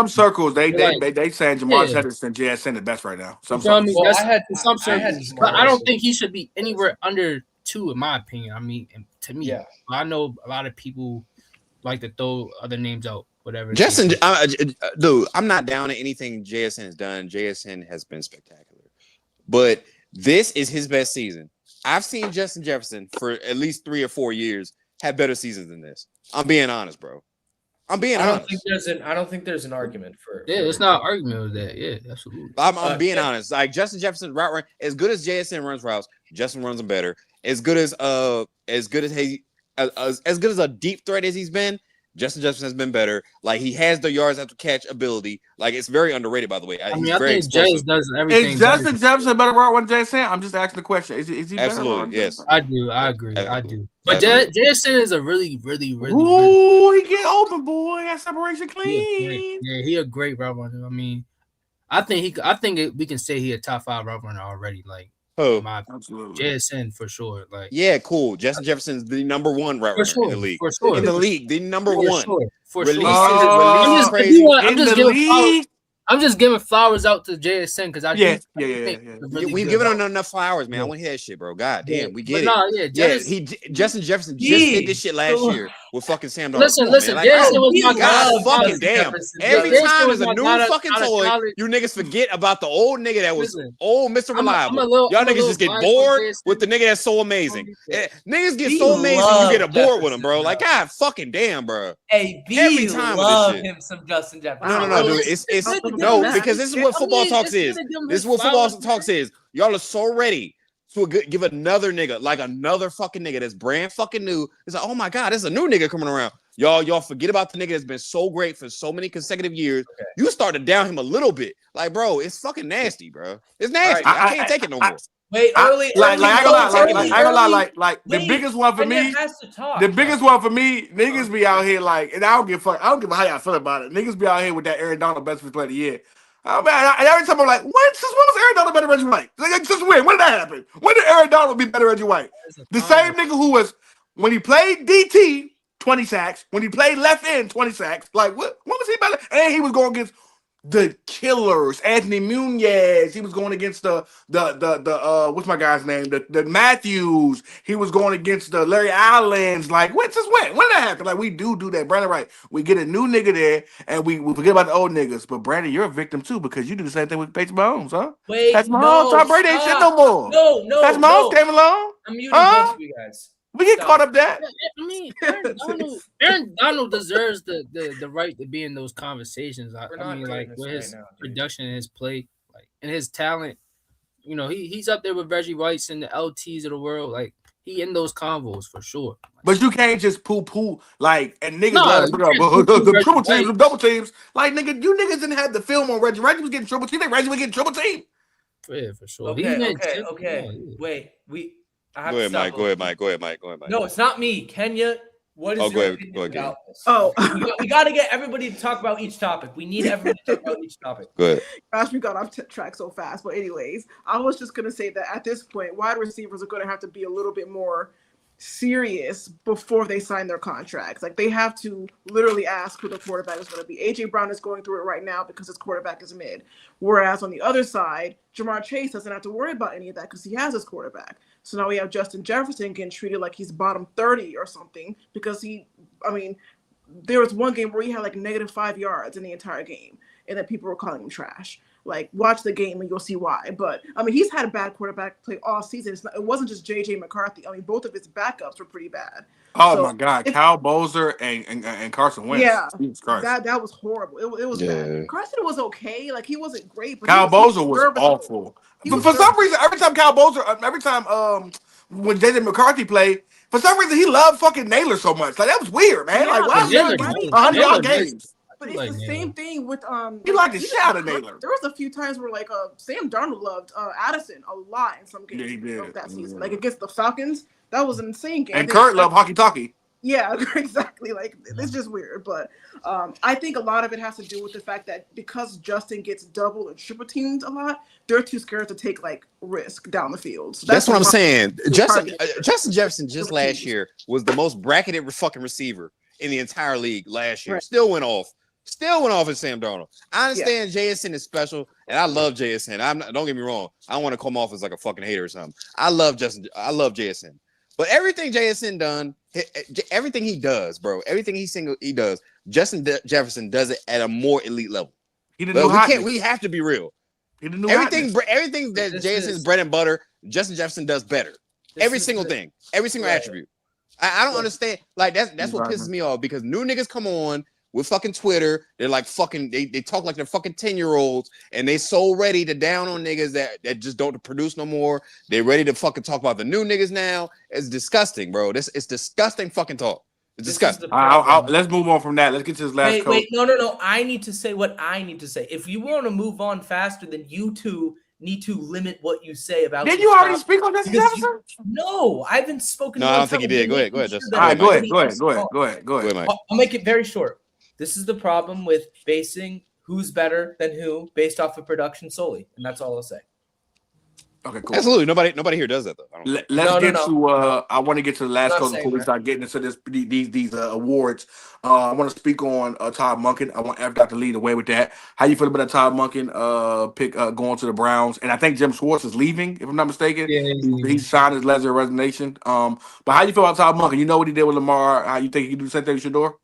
circles, they saying Jamar Chase and JSN the best right now. Some circles. But I don't think he should be anywhere under 2, in my opinion. I mean, to me, I know a lot of people like to throw other names out. Whatever. Justin, dude, I'm not down at anything JSN has done. JSN has been spectacular, but this is his best season. I've seen Justin Jefferson for at least 3 or 4 years have better seasons than this. I'm being honest, bro. I don't think there's an argument for. Yeah, it's not an argument with that. Yeah, absolutely. I'm being honest. Like Justin Jefferson route run, as good as JSN runs routes, Justin runs them better. As good as a deep threat as he's been, Justin Jefferson has been better. Like he has the yards after catch ability. Like it's very underrated, by the way. I think James does everything. Is Justin Jefferson better route than JSN? I'm just asking the question. Is he absolutely better? Yes, I do. I agree. I do. But JSN is a really. Ooh, he get open, boy. That separation clean. He a great route runner. I mean, I think we can say he a top 5 route runner already. Like. Oh, absolutely. JSN for sure. Like, yeah, cool. Justin Jefferson's the number 1 route runner in the league. For sure. In the league, the number 1. For release, sure. Release crazy. I'm just giving flowers out to JSN because We've given him enough flowers, man. I want to hear that shit, bro. God damn, we get it. Justin Jefferson just did this shit last year with fucking Sam Darnold. Listen, like, JSN was my God fucking damn. Every time there's a new fucking toy, you niggas forget about the old nigga that was old Mr. Reliable. Y'all niggas just get bored with the nigga that's so amazing. Niggas get so amazing, you get bored with him, bro. Like, God fucking damn, bro. Hey, B love him some Justin Jefferson. No, dude. It's because this is what football talks is. This is what football talks is. Y'all are so ready to give another nigga, like another fucking nigga that's brand fucking new. It's like, oh my God, there's a new nigga coming around. Y'all forget about the nigga that's been so great for so many consecutive years. Okay. You start to down him a little bit. Like, bro, it's fucking nasty, bro. It's nasty. Right, I can't take it no more. Wait, early. I ain't gonna lie. Like the biggest one for me. The biggest one for me. Niggas be out here like, and I don't give a how y'all feel about it. Niggas be out here with that Aaron Donald best player of the year. Oh man, and every time I'm like, when was Aaron Donald better than Reggie White? Like, since when? When did that happen? When did Aaron Donald be better than Reggie White? The same nigga who was when he played DT 20 sacks. When he played left end, 20 sacks. Like, what was he about? And he was going against the killers, Anthony Munez. He was going against the what's my guy's name? The Matthews. He was going against the Larry Allens. Like, when did that happen? Like, we do that, Brandon. Right? We get a new nigga there, and we forget about the old niggas. But Brandon, you're a victim too because you do the same thing with Patrick Mahomes, huh? Wait, Patrick Mahomes, Tom Brady ain't shit no more. No. Patrick Mahomes came along. I'm muting Huh? both of you guys. We get caught up that. I mean, Aaron Donald deserves the right to be in those conversations. I mean, like with his production and his play, like and his talent, you know, he's up there with Reggie White's and the LTs of the world. Like he in those convos for sure. But you can't just poo like and niggas No, the triple teams, the double teams. Like nigga, you niggas didn't have the film on Reggie. Reggie was getting triple team. Reggie was getting triple team. Yeah, for sure. Okay. Wait, Go ahead, Mike. No, it's not me. Kenya, what is your opinion about this? Oh, we got to get everybody to talk about each topic. We need everybody to talk about each topic. Go ahead. gosh, we got off track so fast. But anyways, I was just gonna say that at this point, wide receivers are gonna have to be a little bit more serious before they sign their contracts. Like they have to literally ask who the quarterback is going to be. AJ Brown is going through it right now because his quarterback is mid. Whereas on the other side, Jamar Chase doesn't have to worry about any of that because he has his quarterback. So now we have Justin Jefferson getting treated like he's bottom 30 or something because there was one game where he had like -5 yards in the entire game and then people were calling him trash. Like, watch the game and you'll see why. But, I mean, he's had a bad quarterback play all season. It wasn't just J.J. McCarthy. I mean, both of his backups were pretty bad. Oh, my God. Kyle Bozer and Carson Wentz. Yeah, Jesus that was horrible. It was bad. Carson was okay. Like, he wasn't great. But Kyle Bozer was awful. For some reason, every time when J.J. McCarthy played, for some reason, he loved fucking Naylor so much. Like, that was weird, man. Yeah, like, why is he 100-yard games? But it's the same thing with He liked to shout at Naylor. There was a few times where like Sam Darnold loved Addison a lot in some games of that season. Like against the Falcons, that was an insane game. And Kurt loved hockey talkie. Yeah, exactly. Like it's just weird, but I think a lot of it has to do with the fact that because Justin gets double and triple teamed a lot, they're too scared to take like risk down the field. So that's what I'm saying. Justin Jefferson just last year was the most bracketed fucking receiver in the entire league last year. Right. Still went off as Sam Darnold. I understand JSN is special, and I love JSN. Don't get me wrong. I don't want to come off as like a fucking hater or something. I love JSN. But everything JSN done, everything he does, bro, everything he does, Justin Jefferson does it at a more elite level. We have to be real. Everything that JSN's bread and butter, Justin Jefferson does better. Every single thing, every single attribute. I don't understand. Like that's what pisses me off because new niggas come on with fucking Twitter. They're like fucking they talk like they're fucking 10-year-olds and they so ready to down on niggas that just don't produce no more. They're ready to fucking talk about the new niggas now. It's disgusting, bro. It's disgusting fucking talk. It's disgusting. Let's move on from that. Let's get to this last coach. Wait, no. I need to say what I need to say. If you want to move on faster, then you two need to limit what you say about. Did you already speak on Justin Jefferson? No, I haven't spoken. No, I don't think you did. Go ahead, Justin. All right, go ahead, Mike. I'll make it very short. This is the problem with basing who's better than who based off of production solely, and that's all I'll say. Okay, cool. Absolutely, nobody here does that though. I want to get to the last coach before we start getting into these awards. I want to speak on Todd Monken. I want F. to lead the way with that. How you feel about that Todd Monken pick going to the Browns? And I think Jim Schwartz is leaving, if I'm not mistaken. Yeah, he signed his letter of resignation. But how you feel about Todd Monken? You know what he did with Lamar. How you think he can do the same thing with Shador?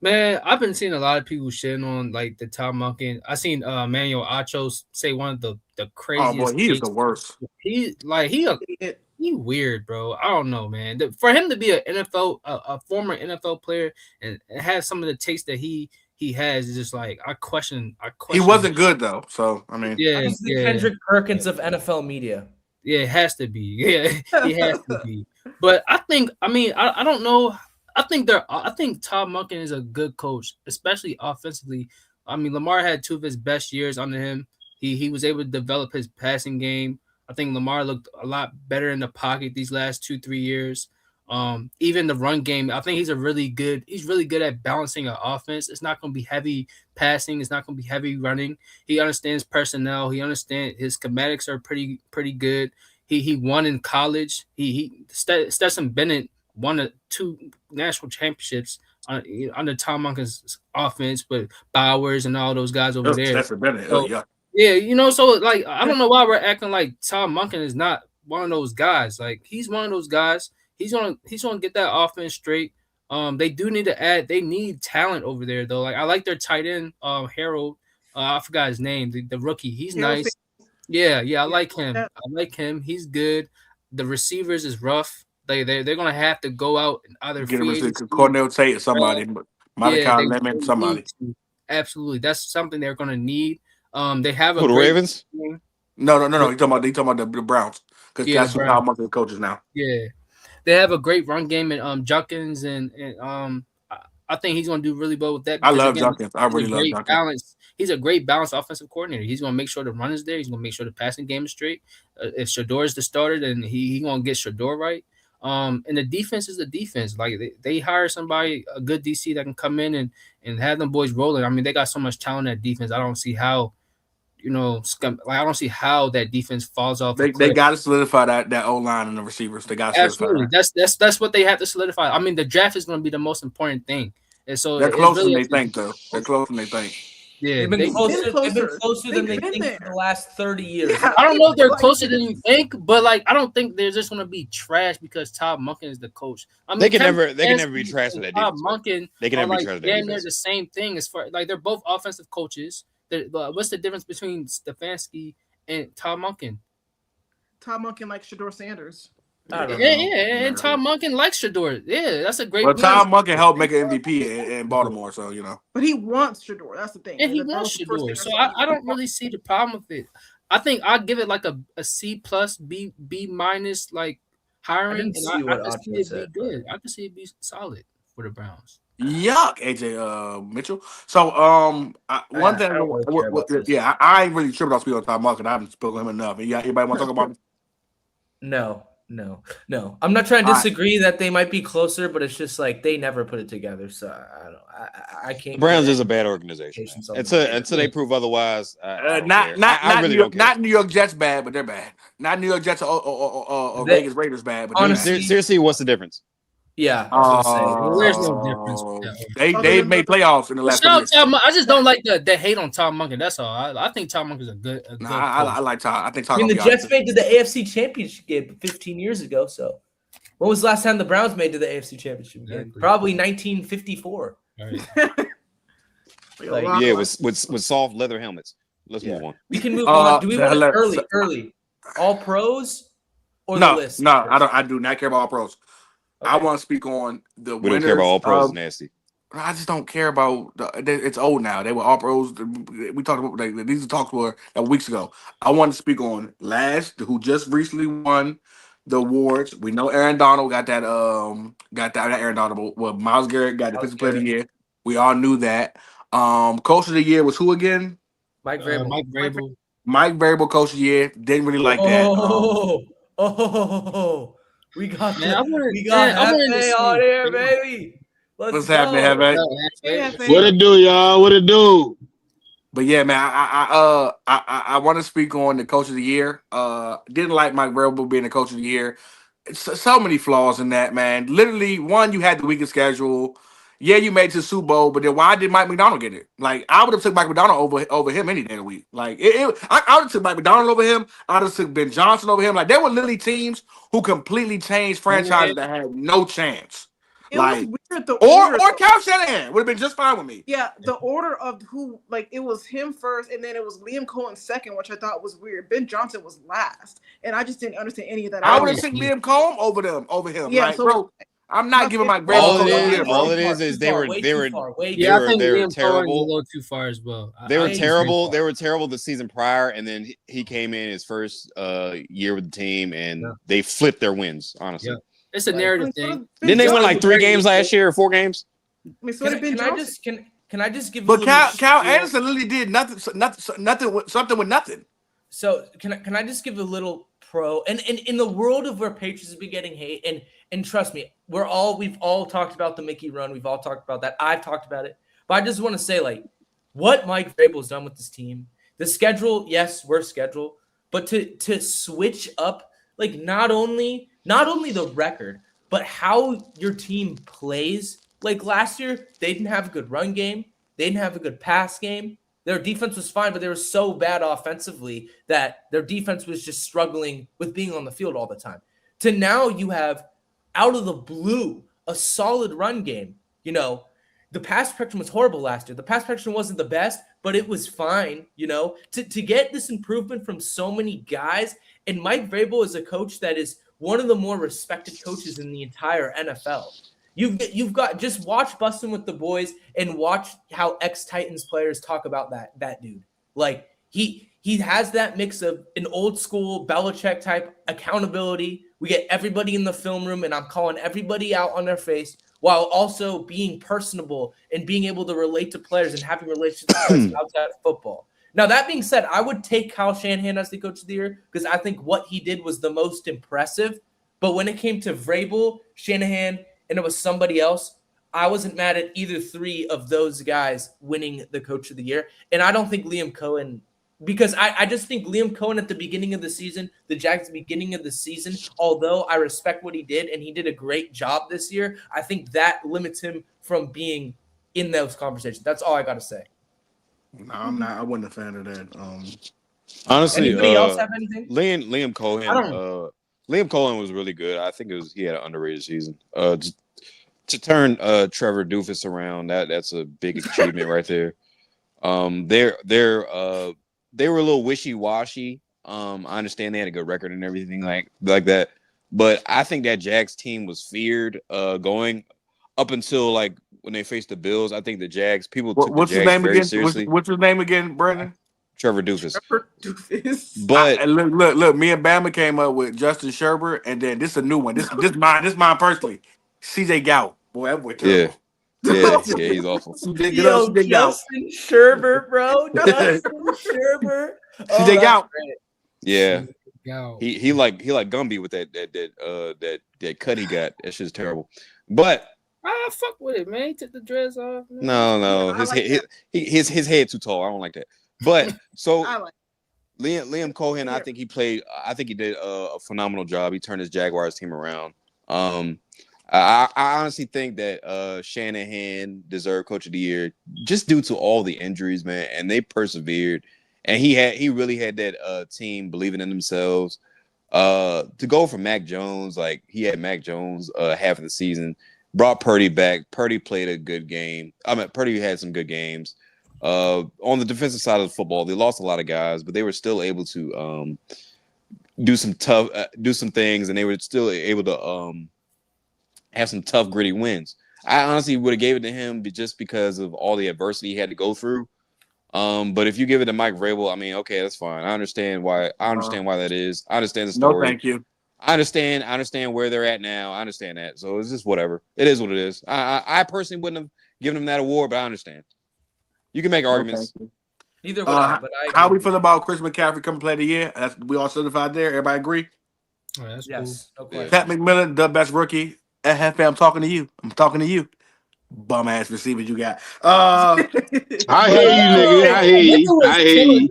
Man, I've been seeing a lot of people shitting on like the Todd Monken. I seen Manuel Achos say one of the craziest. Oh boy, he is the worst. He weird, bro. I don't know, man. For him to be a former NFL player and have some of the takes that he has is just like I question. He wasn't good though, so I mean, he's the Kendrick Perkins of NFL media. Yeah, it has to be. Yeah, he has to be. But I don't know. I think Todd Monken is a good coach, especially offensively. I mean, Lamar had 2 of his best years under him. He was able to develop his passing game. I think Lamar looked a lot better in the pocket these last 2-3 years. Even the run game, I think he's really good at balancing an offense. It's not going to be heavy passing. It's not going to be heavy running. He understands personnel. He understands his schematics are pretty good. He won in college. Stetson Bennett won 2 national championships under Tom Monken's offense with Bowers and all those guys over there. That's a better. So, Yeah. Yeah, so like I don't know why we're acting like Tom Monken is not one of those guys. Like he's one of those guys. He's gonna get that offense straight. They do need to add. They need talent over there though. Like I like their tight end, Harold. I forgot his name. The rookie. He's nice. Yeah, I like him. I like him. He's good. The receivers is rough. They're gonna have to go out and either get a Cornell Tate or somebody, Malachi Lemon, somebody. Absolutely, that's something they're gonna need. They have the Ravens. No. He's talking about the Browns because that's how much the coaches now. Yeah, they have a great run game and Junkins and I think he's gonna do really well with that. I love Junkins. I really love Junkins. He's a great balanced offensive coordinator. He's gonna make sure the run is there. He's gonna make sure the passing game is straight. If Shador is the starter, then he gonna get Shador right. And the defense is the defense. Like they hire somebody, a good DC that can come in and have them boys rolling. I mean, they got so much talent at defense. I don't see how. I don't see how that defense falls off. They got to solidify that O line and the receivers. They got to absolutely. That's what they have to solidify. I mean, the draft is going to be the most important thing, and so they're closer than they think, though. They're closer than they think. Yeah, they've been closer than they think for the last 30 years. Yeah, I don't know if they're closer than you think, but like I don't think they're just going to be trash because Todd Monken is the coach. I mean, they can never be trash with that Todd defense. Monken, they can never be trash with that defense. They're the same thing as far like they're both offensive coaches. What's the difference between Stefanski and Todd Monken? Todd Monken likes Shador Sanders. And Todd Monken likes Shador. Yeah, that's a great. Well, Todd Monken helped make an MVP in Baltimore, so you know. But he wants Shador. That's the thing. And he wants Shador, so I don't really see the problem with it. I think I'd give it like a C plus, B minus, like hiring. I can see it be good. I can see it be solid for the Browns. Yuck, AJ Mitchell. So one thing, I ain't really tripping off speaking on Todd Monken. I haven't spoken to him enough. Anybody want to talk about him? No. I'm not trying to disagree that they might be closer, but it's just like they never put it together. So I can't. Browns is a bad organization. Until they prove otherwise. Not New York Jets bad, but they're bad. Not New York Jets or Vegas Raiders bad, but honestly, seriously, what's the difference? Yeah, there's no difference. They've made playoffs in the last. I just don't like the hate on Tom Monken. That's all. I think Tom Monken's a good. I like Tom. I think Tom. The Jets made to the AFC Championship game 15 years ago. So, when was the last time the Browns made to the AFC Championship game? Probably 1954. Right. with soft leather helmets. Let's move on. We can move on. Do we want it early? All pros or the list? No, I do not care about all pros. Okay. I want to speak on the winners. We don't care about all pros. Nasty. I just don't care about. It's old now. They were all pros. We talked about these talks were weeks ago. I want to speak on Last, who just recently won the awards. We know Aaron Donald got that. Not Aaron Donald. Well, Myles Garrett got Defensive Player of the Year. We all knew that. Coach of the Year was who again? Mike Vrabel. Mike Vrabel, Coach of the Year. Didn't really like that. We got Hefe on here, baby. What's happening, Hefe? What it do, y'all? What it do? But yeah, man, I want to speak on the Coach of the Year. Didn't like Mike Vrabel being the Coach of the Year. It's so many flaws in that, man. Literally, one, you had the weakest schedule. Yeah, you made it to the Super Bowl, but then why did Mike McDonald get it? Like, I would have took Mike McDonald over him any day of the week. Like, I would have took Mike McDonald over him. I would have took Ben Johnson over him. Like, there were literally teams who completely changed franchises that had no chance. It was weird. Or Kyle Shanahan would have been just fine with me. Yeah, the order of who, like, it was him first, and then it was Liam Cohen second, which I thought was weird. Ben Johnson was last, and I just didn't understand any of that. I would have taken Liam Cohen over him. Yeah, like, bro. I'm not giving Mike Vrabel. All it is they were terrible. A little too far as well. They were terrible. They were terrible the season prior, and then he came in his first year with the team, and they flipped their wins. Honestly, it's a narrative thing. Didn't they win like 3 games last year or 4 games? Can I just give? But Cal Anderson literally did something with nothing. So can I just give a little pro? And in the world of where Patriots have been getting hate, and trust me, we've all talked about the Mickey run. We've all talked about that. I've talked about it. But I just want to say, like, what Mike Vrabel has done with this team. The schedule, yes, we're scheduled, but to switch up, like, not only the record, but how your team plays. Like last year, they didn't have a good run game. They didn't have a good pass game. Their defense was fine, but they were so bad offensively that their defense was just struggling with being on the field all the time. To now you have, out of the blue, a solid run game. You know, the pass protection was horrible last year. The pass protection wasn't the best, but it was fine, you know. To get this improvement from so many guys, and Mike Vrabel is a coach that is one of the more respected coaches in the entire NFL. You've got just watch Bustin' with the Boys and watch how ex-Titans players talk about that dude. Like he has that mix of an old school Belichick type accountability. We get everybody in the film room and I'm calling everybody out on their face while also being personable and being able to relate to players and having relationships outside of football. Now, that being said, I would take Kyle Shanahan as the coach of the year because I think what he did was the most impressive. But when it came to Vrabel, Shanahan, and it was somebody else, I wasn't mad at either three of those guys winning the coach of the year. And I don't think Liam Cohen, because I just think Liam Cohen at the beginning of the season, the Jags at the beginning of the season, although I respect what he did and he did a great job this year, I think that limits him from being in those conversations. That's all I got to say. No, I'm not. I wasn't a fan of that. Honestly, anybody else have anything? Liam Cohen. Liam Cohen was really good. I think he had an underrated season. To turn Trevor Doofus around, that's a big achievement right there. They were a little wishy-washy. I understand they had a good record and everything like that, but I think that Jags team was feared going up until like when they faced the Bills. I think the Jags took the Jags very seriously. What's his name again, Brandon? Trevor Doofus. But look, me and Bama came up with Justin Sherbert, and then this is a new one. This mine personally. CJ Gout. Boy, that boy terrible. Yeah, he's awful. Justin Sherbert, bro. Justin Sherbert. CJ Gout. Yeah. He like Gumby with that cut he got. That shit's terrible. But I fuck with it, man. He took the dreads off. Man. No. His head too tall. I don't like that. But so Liam Cohen, I think he did a phenomenal job. He turned his Jaguars team around. I honestly think that Shanahan deserved Coach of the Year just due to all the injuries, man, and they persevered. And he really had that team believing in themselves. To go from Mac Jones, like he had Mac Jones half of the season, brought Purdy back. Purdy played a good game. Purdy had some good games. On the defensive side of the football, they lost a lot of guys, but they were still able to do some things, and they were still able to have some tough, gritty wins. I honestly would have gave it to him just because of all the adversity he had to go through. But if you give it to Mike Vrabel, I mean, okay, that's fine. I understand why that is. I understand the story. No, thank you. I understand where they're at now. I understand that. So it's just whatever. It is what it is. I personally wouldn't have given him that award, but I understand. You can make arguments. Either way, how we feel about Chris McCaffrey coming play of the year? We all certified there. Everybody agree? Oh, that's yes. cool. Okay. Pat McMillan, the best rookie. I'm talking to you. Bum ass receiver you got. I hear you, nigga. I hear you.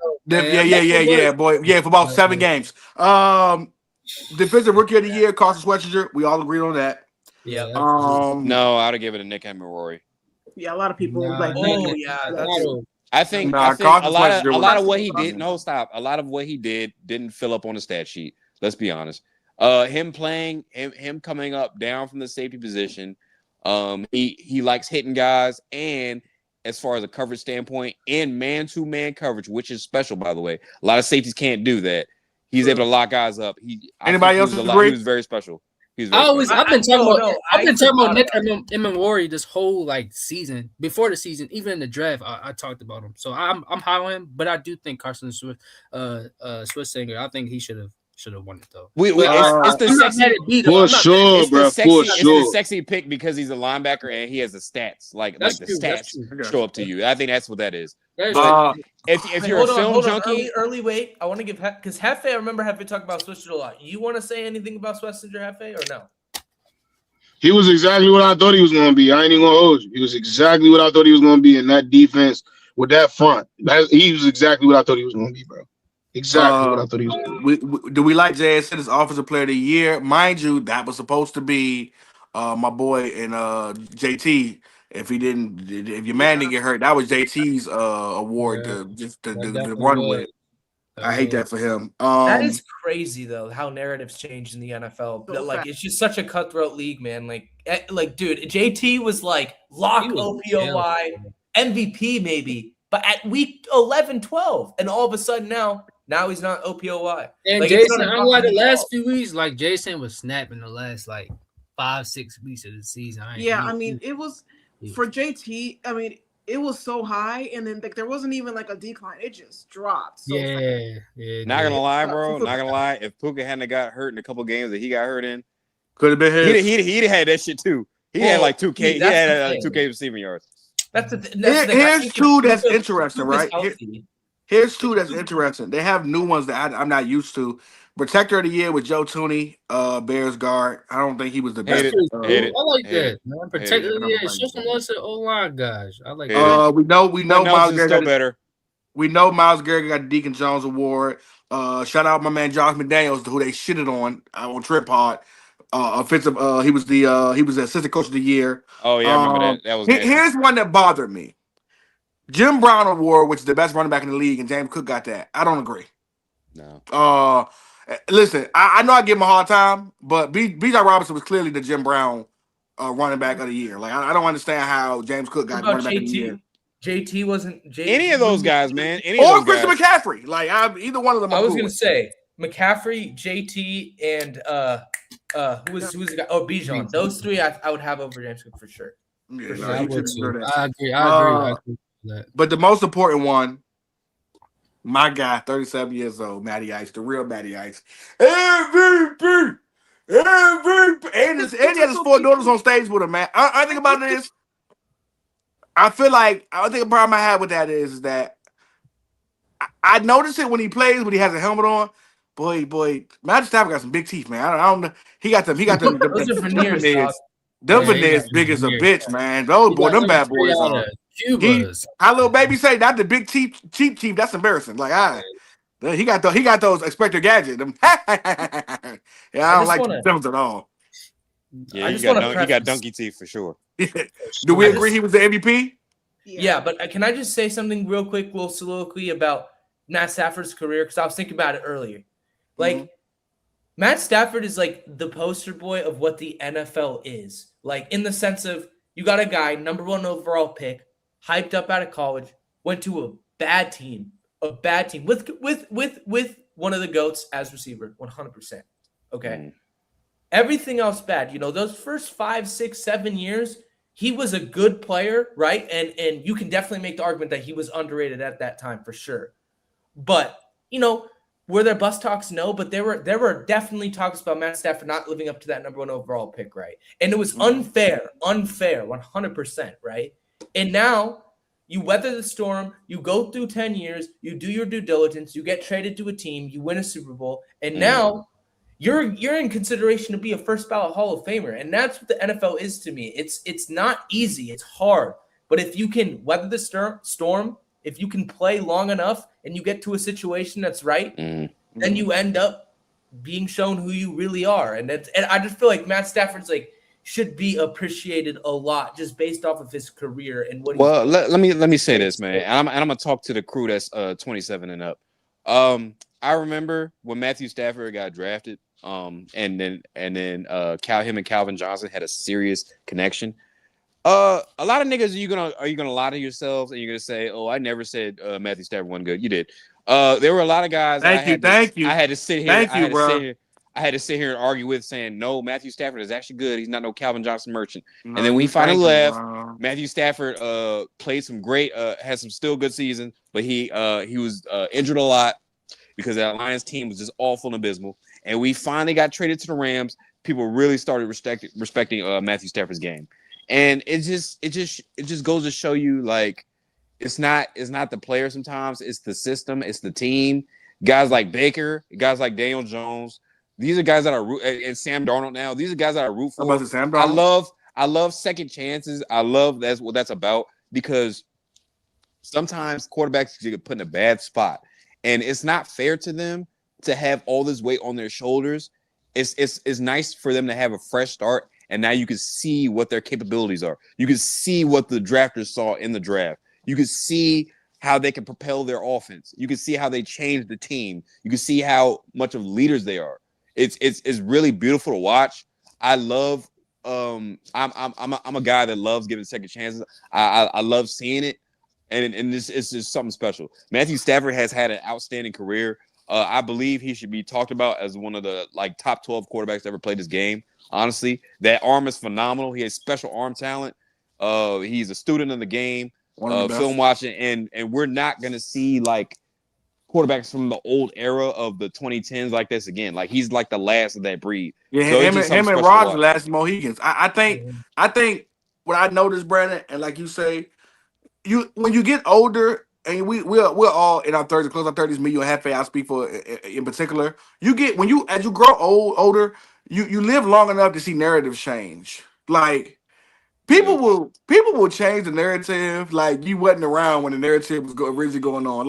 Yeah, boy. Yeah, for about 7 games. Defensive rookie of the year, Carson Schwarzenegger. We all agreed on that. Yeah. No, I'd have given it to Nick Emery. Yeah, a lot of people Nah, like. Oh yeah, I think Nah, a lot of what he did. No, stop. A lot of what he did didn't fill up on the stat sheet. Let's be honest. Him coming up down from the safety position. He likes hitting guys, and as far as a coverage standpoint, and man-to-man coverage, which is special, by the way. A lot of safeties can't do that. He's able to lock guys up. Anybody else agree? He was very special. I've been talking about Nick Emery this whole season. Before the season, even in the draft, I talked about him. So I'm high on him, but I do think Carson Schwarzenegger, I think he should have won it though. It's the sexy for sure, bro. For sure, it's the sexy pick because he's a linebacker and he has the stats. Like the stats show up to you. I think that's what that is. If you're a film junkie, early wait. I want to give because Hefe. I remember Hefe talk about Schwarzenegger a lot. You want to say anything about Schwarzenegger, Hefe, or no? He was exactly what I thought he was going to be. I ain't even going to hold you. He was exactly what I thought he was going to be in that defense with that front. He was exactly what I thought he was going to be, bro. Exactly what I thought he was. Do we like J.S. as Offensive Player of the Year? Mind you, that was supposed to be my boy and JT. If your man didn't get hurt, that was JT's award Yeah, to that to definitely run was. with. I hate that for him. That is crazy though, how narratives changed in the NFL. So Like fast. it's just such a cutthroat league, man. Like dude, JT was like lock He was OPOY, MVP maybe, but at week 11, 12, and all of a sudden now he's not OPOY. And Like, it's Jason, not a unlike the fucking last ball. few weeks, like Jason was snapping the last like 5-6 weeks of the season. I mean, it was for JT. I mean, it was so high, and then like there wasn't even like a decline; it just dropped. So yeah. Not gonna lie, bro. Not gonna lie. If Puka hadn't got hurt in a couple games that he got hurt in, could have been his. he'd had that shit too. He had like 2K. He had 2K receiving yards. That's the thing. Here's two that's interesting, Puka's right? healthy. Here's two that's interesting. They have new ones that I'm not used to. Protector of the Year with Joe Tooney, Bears guard. I don't think he was the best. Hate it. I like Hate that, man. Protect it. yeah, show some love to the O-line guys. I like Hate that. We know Miles Nelson's still better. We know Miles Garrett got the Deacon Jones Award. Shout out my man Josh McDaniels, who they shitted on Trip Pod. Offensive. He was the assistant coach of the year. Oh yeah, I remember that. That was nasty. Here's one that bothered me. Jim Brown Award, which is the best running back in the league, and James Cook got that. I don't agree. No. Listen, I know I give him a hard time, but Bijan Robinson was clearly the Jim Brown running back of the year. Like I don't understand how James Cook got running back of the year. JT wasn't Any of those guys, man. Or Christian McCaffrey. Like either one of them. I was gonna say McCaffrey, JT, and who's the guy? Oh, Bijan. Those three I would have over James Cook for sure. Yeah, I you would should too. do that. I agree. I agree with that. But the most important one, my guy, 37 years old, Matty Ice, the real Matty Ice. MVP! And he had his 4 daughters on stage with him, man. I think about this. I think the problem I have with that is that I notice it when he plays, when he has a helmet on. Boy, Matthew Stafford got some big teeth, man. I don't know. He got them. Those are veneers, dog. Them Yeah, veneers big as a bitch, man. Those them bad boys are. Cubas. How little baby say not the big cheap teeth? That's embarrassing. Like he got those Inspector Gadget. Them. I don't like them at all. Yeah, he got donkey teeth for sure. Do we agree he was the MVP? Yeah, but can I just say something real quick, little soliloquy about Matt Stafford's career? Because I was thinking about it earlier. Like, Matt Stafford is like the poster boy of what the NFL is. Like, in the sense of you got a guy, number 1 overall pick, hyped up out of college, went to a bad team with one of the GOATs as receiver, 100%. Okay. Everything else bad. You know, those first 5, 6, 7 years, he was a good player, right? And you can definitely make the argument that he was underrated at that time for sure. But, you know, were there bus talks? No, but there were definitely talks about Matt Stafford not living up to that number 1 overall pick, right? And it was unfair, 100%, right? And now you weather the storm, you go through 10 years, you do your due diligence, you get traded to a team, you win a Super Bowl, and now you're in consideration to be a first ballot Hall of Famer. And that's what the NFL is to me. It's not easy, it's hard. But if you can weather the storm, if you can play long enough and you get to a situation that's right, then you end up being shown who you really are. And I just feel like Matt Stafford's should be appreciated a lot just based off of his career and what. Well, let me say this, man. And I'm gonna talk to the crew that's 27 and up. I remember when Matthew Stafford got drafted, and then him and Calvin Johnson had a serious connection. A lot of niggas, are you gonna lie to yourselves and you're gonna say, "Oh, I never said Matthew Stafford wasn't good." You did. There were a lot of guys. Thank you. I had to sit here. I had to sit here and argue with, saying, "No, Matthew Stafford is actually good. He's not no Calvin Johnson merchant." And then we finally left. Matthew Stafford played some great, had some still good seasons, but he was injured a lot because that Lions team was just awful and abysmal. And we finally got traded to the Rams. People really started respecting Matthew Stafford's game. And it just goes to show you, like, it's not the player sometimes, it's the system, it's the team. Guys like Baker, guys like Daniel Jones, these are guys that are and Sam Darnold now. These are guys that I root for. I love second chances. I love that's what that's about, because sometimes quarterbacks get put in a bad spot, and it's not fair to them to have all this weight on their shoulders. It's nice for them to have a fresh start and now you can see what their capabilities are. You can see what the drafters saw in the draft. You can see how they can propel their offense. You can see how they change the team. You can see how much of leaders they are. It's really beautiful to watch. I love. I'm a guy that loves giving second chances. I love seeing it, and this is just something special. Matthew Stafford has had an outstanding career. I believe he should be talked about as one of the top 12 quarterbacks that ever played this game. Honestly, that arm is phenomenal. He has special arm talent. He's a student of the game, film watching, and we're not gonna see quarterbacks from the old era of the 2010s like this again. He's the last of that breed. Yeah, so him and Rodgers last Mohegans. I think what I noticed, Brandon, and like you say, when you get older, and we're all in our 30s, close our 30s. Me, you, and Hefe, I speak for in particular. As you grow older, you live long enough to see narratives change. People will change the narrative. You wasn't around when the narrative was originally going on.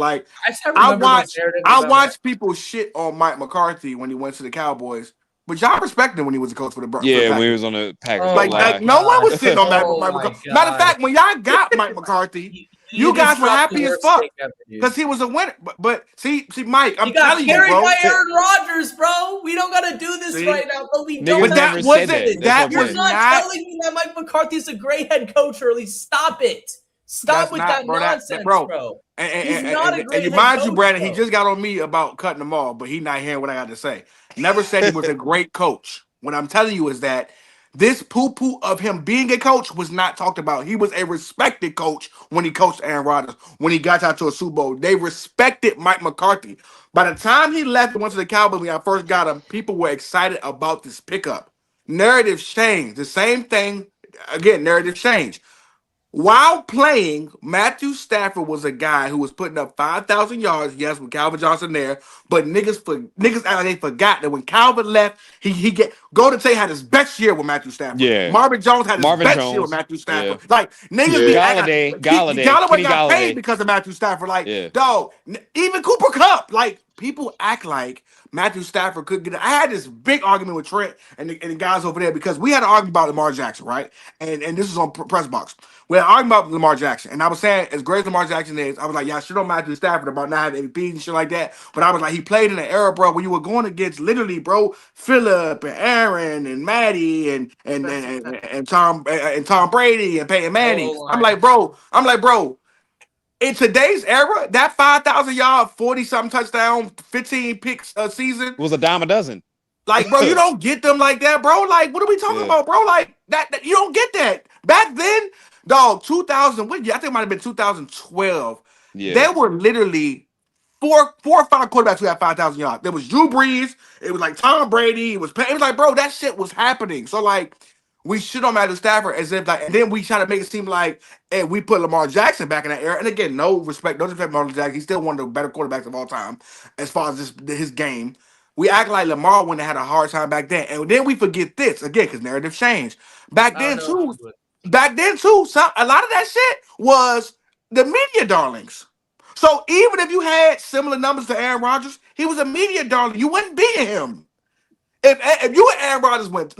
I watched people shit on Mike McCarthy when he went to the Cowboys, but y'all respected him when he was a coach for the Bucs. Yeah, when he was on the Packers. No one was sitting on Mike McCarthy. Matter of fact, when y'all got Mike McCarthy, you guys were happy as fuck because he was a winner. But see, Mike, I'm telling you, bro. Carried by Aaron Rodgers, bro. We don't gotta do this right now, but we don't. But that wasn't. You're not telling me that Mike McCarthy's a great head coach, or at least stop it. Stop with that nonsense, bro. And you mind you, Brandon, he just got on me about cutting them off, but he's not hearing what I got to say. Never said he was a great coach. What I'm telling you is that this poo-poo of him being a coach was not talked about. He was a respected coach when he coached Aaron Rodgers, when he got out to a Super Bowl. They respected Mike McCarthy. By the time he left and went to the Cowboys when I first got him, people were excited about this pickup. Narrative changed. The same thing, again, narrative changed. While playing, Matthew Stafford was a guy who was putting up 5,000 yards, yes, with Calvin Johnson there, but niggas they forgot that when Calvin left, Golden Tate had his best year with Matthew Stafford. Yeah. Marvin Jones had his best year with Matthew Stafford. Yeah. Niggas Galladay got paid because of Matthew Stafford. Dog, even Cooper Kupp, people act like Matthew Stafford could get it. I had this big argument with Trent and the guys over there because we had an argument about Lamar Jackson, right? And this was on Press Box. We had an argument about Lamar Jackson. And I was saying, as great as Lamar Jackson is, I was like, y'all shit on Matthew Stafford about not having MVPs and shit like that. But I was like, he played in an era, bro, where you were going against literally, bro, Phillip and Aaron and Matty and Tom Brady and Peyton Manning. I'm like, bro, in today's era, that 5,000 yard, 40-something touchdown, 15 picks a season it was a dime a dozen. Bro, you don't get them like that, bro. What are we talking about, bro? That you don't get that. Back then, dog, 2000, I think it might have been 2012. Yeah. There were literally four or five quarterbacks who had 5,000 yards. There was Drew Brees. It was Tom Brady. It was bro, that shit was happening. So, we shit on Matthew Stafford as if and then we try to make it seem like we put Lamar Jackson back in that era. And again, no disrespect Lamar Jackson. He's still one of the better quarterbacks of all time as far as his game. We act like Lamar wouldn't have had a hard time back then. And then we forget this again because narrative changed. Back then too, a lot of that shit was the media darlings. So even if you had similar numbers to Aaron Rodgers, he was a media darling. You wouldn't beat him. If you and Aaron Rodgers went,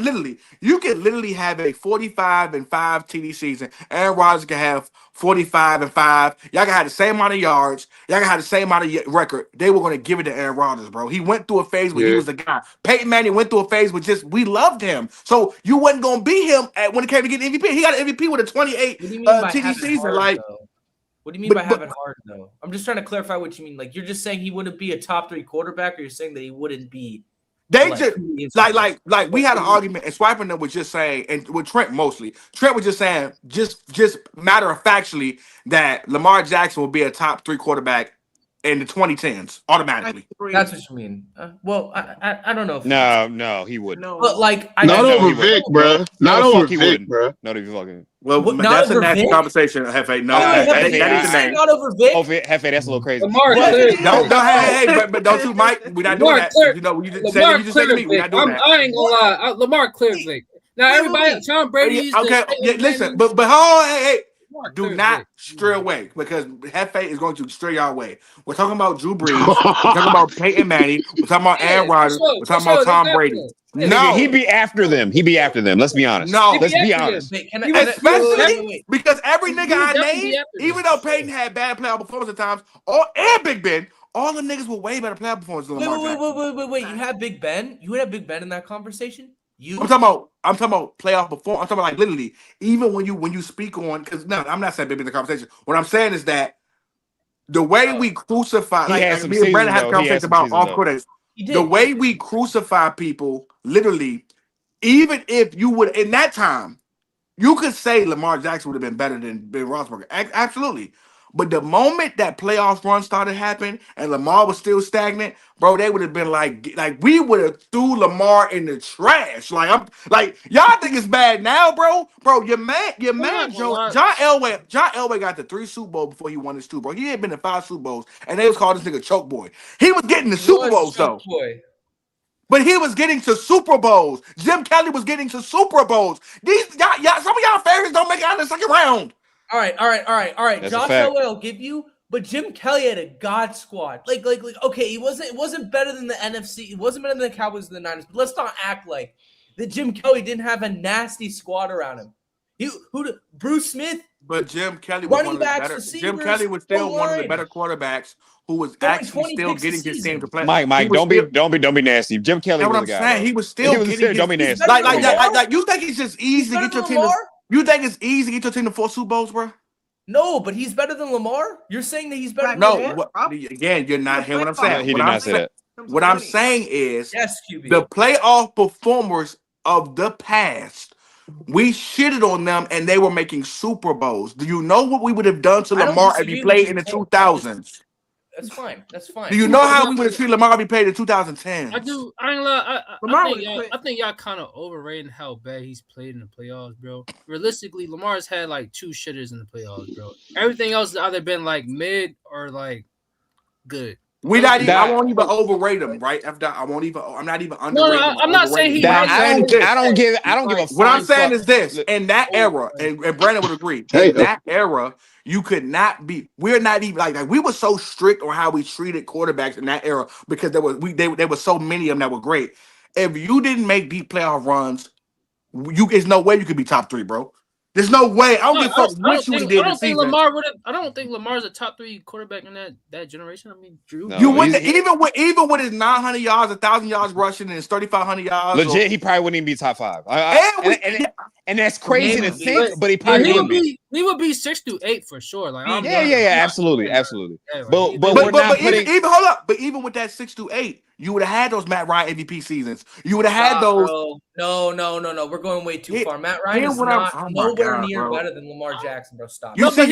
you could literally have a 45-5 TD season. Aaron Rodgers can have 45-5. Y'all can have the same amount of yards. Y'all can have the same amount of record. They were going to give it to Aaron Rodgers, bro. He went through a phase where he was the guy. Peyton Manning went through a phase where we loved him. So you wasn't going to beat him when it came to getting MVP. He got an MVP with a 28 TD season. What do you mean by having hard, though? I'm just trying to clarify what you mean. You're just saying he wouldn't be a top 3 quarterback, or you're saying that he wouldn't be. They just we had an argument, and Swiping them was just saying, and with Trent mostly, Trent was just saying, just matter of factually that Lamar Jackson will be a top 3 quarterback in the 2010s automatically. That's what you mean. Well, I don't know. No, he wouldn't. No. But not over Vic, bro. Not over Vic, bro. Not even fucking. Well, that's a national conversation, Hefe. No, that is the name. Not over Vic. Oh, Hefe, that's a little crazy. Lamar, but don't you, Mike? We're not doing that. You just said to me, we're not doing that. I ain't gonna lie. Lamar clears Vic. Now everybody, Tom Brady. Okay, listen, but hold on, hey. Do not stray away because Hefe is going to stray y'all away. We're talking about Drew Brees. We're talking about Peyton Manning. We're talking about Aaron Rodgers. We're talking about Tom Brady. Nigga, No, he'd be after them. He'd be after them. Let's be honest. No. Let's be honest. Wait, Especially because every nigga I definitely named, after them. even though Peyton had bad playoff performances at times, and Big Ben, all the niggas were way better playoff performances than Lamar Jackson. Wait. You had Big Ben? You would have Big Ben in that conversation? I'm talking about playoff performance. I'm talking about like literally, even when you speak on, because no, I'm not saying Big Ben in the conversation. What I'm saying is that the way we crucify, He had like some me and Brandon seasons, had a though. He had conversation some about seasons, off though. quarters. He did. The way we crucify people, literally, even if you would in that time, you could say Lamar Jackson would have been better than Ben Roethlisberger. Absolutely. But the moment that playoff run started happening and Lamar was still stagnant, bro, they would have been like we would have threw Lamar in the trash. Like y'all think it's bad now, bro. Bro, your man, John Elway got the 3 Super Bowls before he won his 2, bro. He had been in 5 Super Bowls, and they was calling this nigga choke boy. He was getting the Super Bowls though. But he was getting to Super Bowls. Jim Kelly was getting to Super Bowls. These y'all, some of y'all favorites don't make it out in the second round. All right. That's Josh a fact. Elway will give you, but Jim Kelly had a god squad. Like, okay, it wasn't better than the NFC. It wasn't better than the Cowboys and the Niners. But let's not act like that Jim Kelly didn't have a nasty squad around him. Bruce Smith. But Jim Kelly was Running one of the backs, better. receivers, Jim Kelly was still one of the O-line. better quarterbacks who was Throwing actually 20 still picks a getting his season. team to play. Mike, don't be nasty. Jim Kelly That's what was I'm a guy. saying. He was still getting his, don't be nasty. like you think it's just easy to He's get your better team than to, Lamar? you think it's easy to get your team to 4 Super Bowls, bro? No, but he's better than Lamar. You're saying that he's better than No, Lamar? again, you're not hearing what I'm saying. He did not say that. What I'm saying is Yes, QB. the playoff performers of the past, we shitted on them and they were making Super Bowls. Do you know what we would have done to I don't Lamar if disagree he with played you. in the 2000s? That's fine. Do you know how we would have treated Lamar if he played in 2010? I do. I ain't lie. I think y'all kind of overrating how bad he's played in the playoffs, bro. Realistically, Lamar's had like 2 shitters in the playoffs, bro. Everything else has either been like mid or like good. I won't even overrate him, right? I'm not even underrating him. I'm not saying he. I don't give a. What I'm saying is this: in that era, and Brandon would agree, in that era, you could not be. We're not even like we were so strict on how we treated quarterbacks in that era because there were so many of them that were great. If you didn't make deep playoff runs, there's no way you could be top 3, bro. There's no way. I don't give a fuck what you did this season. I don't think Lamar's a top 3 quarterback in that generation. I mean, Drew. You wouldn't even with his 900 yards, 1,000 yards rushing, and his 3,500 yards. Legit, he probably wouldn't even be top 5. And that's crazy to think, but he probably would be. He would be 6 to 8 for sure. Like, absolutely. Yeah, But we're not putting. Even hold up. But even with that 6 to 8, you would have had those Matt Ryan MVP seasons. You would have had those. Bro. No. We're going way too far. Matt Ryan is nowhere near better than Lamar Jackson, bro. Stop. You see what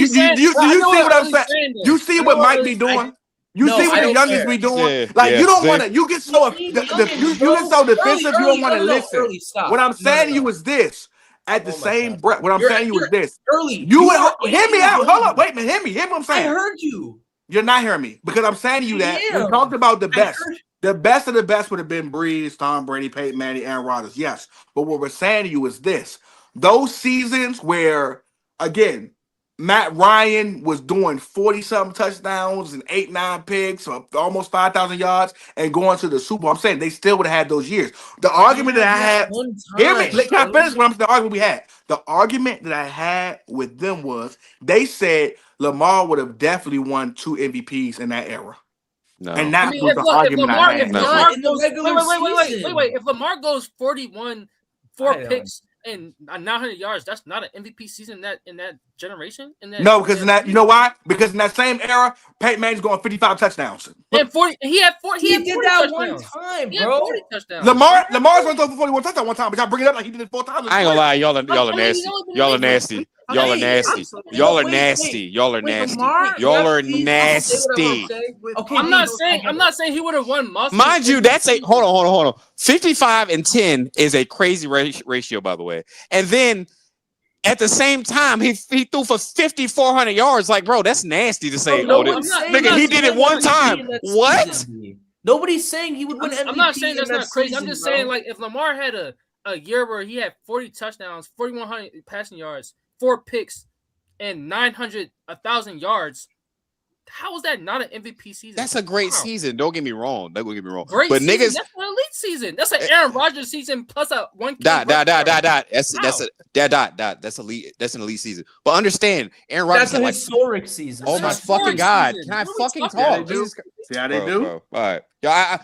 I'm saying? You see what Mike be doing? You see what the youngest be doing? You don't want to. You get so defensive. You don't want to listen. What I'm saying to you is this. At the same breath, what I'm saying to you is this. You would hear me out. Hold up. Wait a minute. Hear me. Hear what I'm saying. I heard you. You're not hearing me because I'm saying to you that we talked about the best. The best of the best would have been Brees, Tom Brady, Peyton Manning, Aaron Rodgers. Yes. But what we're saying to you is this. Those seasons where, again, Matt Ryan was doing 40-something touchdowns and 8-9 picks, or almost 5,000 yards, and going to the Super Bowl. I'm saying they still would have had those years. The argument that I had, hear me, can I finish the argument we had? The argument that I had with them was they said Lamar would have definitely won 2 MVPs in that era. No. And that was the argument I had. Wait. If Lamar goes 41, 4 picks, and 900 yards, that's not an MVP season in that generation. No, because in that, you know why? Because in that same era, Peyton Manning's going 55 touchdowns. And 40, he had 40. He did that touchdowns. one time, He had bro. 40 touchdowns. Lamar's going to throw for 41 touchdowns one time, but y'all bring it up like he did it 4 times. I ain't gonna lie, y'all are nasty. Y'all are nasty. Y'all are nasty. Y'all are nasty. Y'all are nasty. Y'all are nasty. Okay, I'm not saying he would have won most. Mind you, that's a hold on. 55 and 10 is a crazy ratio, by the way. And then at the same time, he threw for 5,400 yards. Like, bro, that's nasty to say. Nigga, he did it one time. What? Nobody's saying he would win MVP. I'm not saying that's not crazy. I'm just saying, like, if Lamar had a year where he had 40 touchdowns, 4,100 passing yards, 4 picks, and 1,000 yards. How is that not an MVP season? That's a great season. Don't get me wrong. Don't get me wrong. Great but season. niggas, That's an elite season. That's an Aaron Rodgers season plus a one. That's elite. That's an elite season. But understand, Aaron Rodgers That's a had historic season. Oh my fucking god! Can I fucking talk? See how they do? Bro. All right.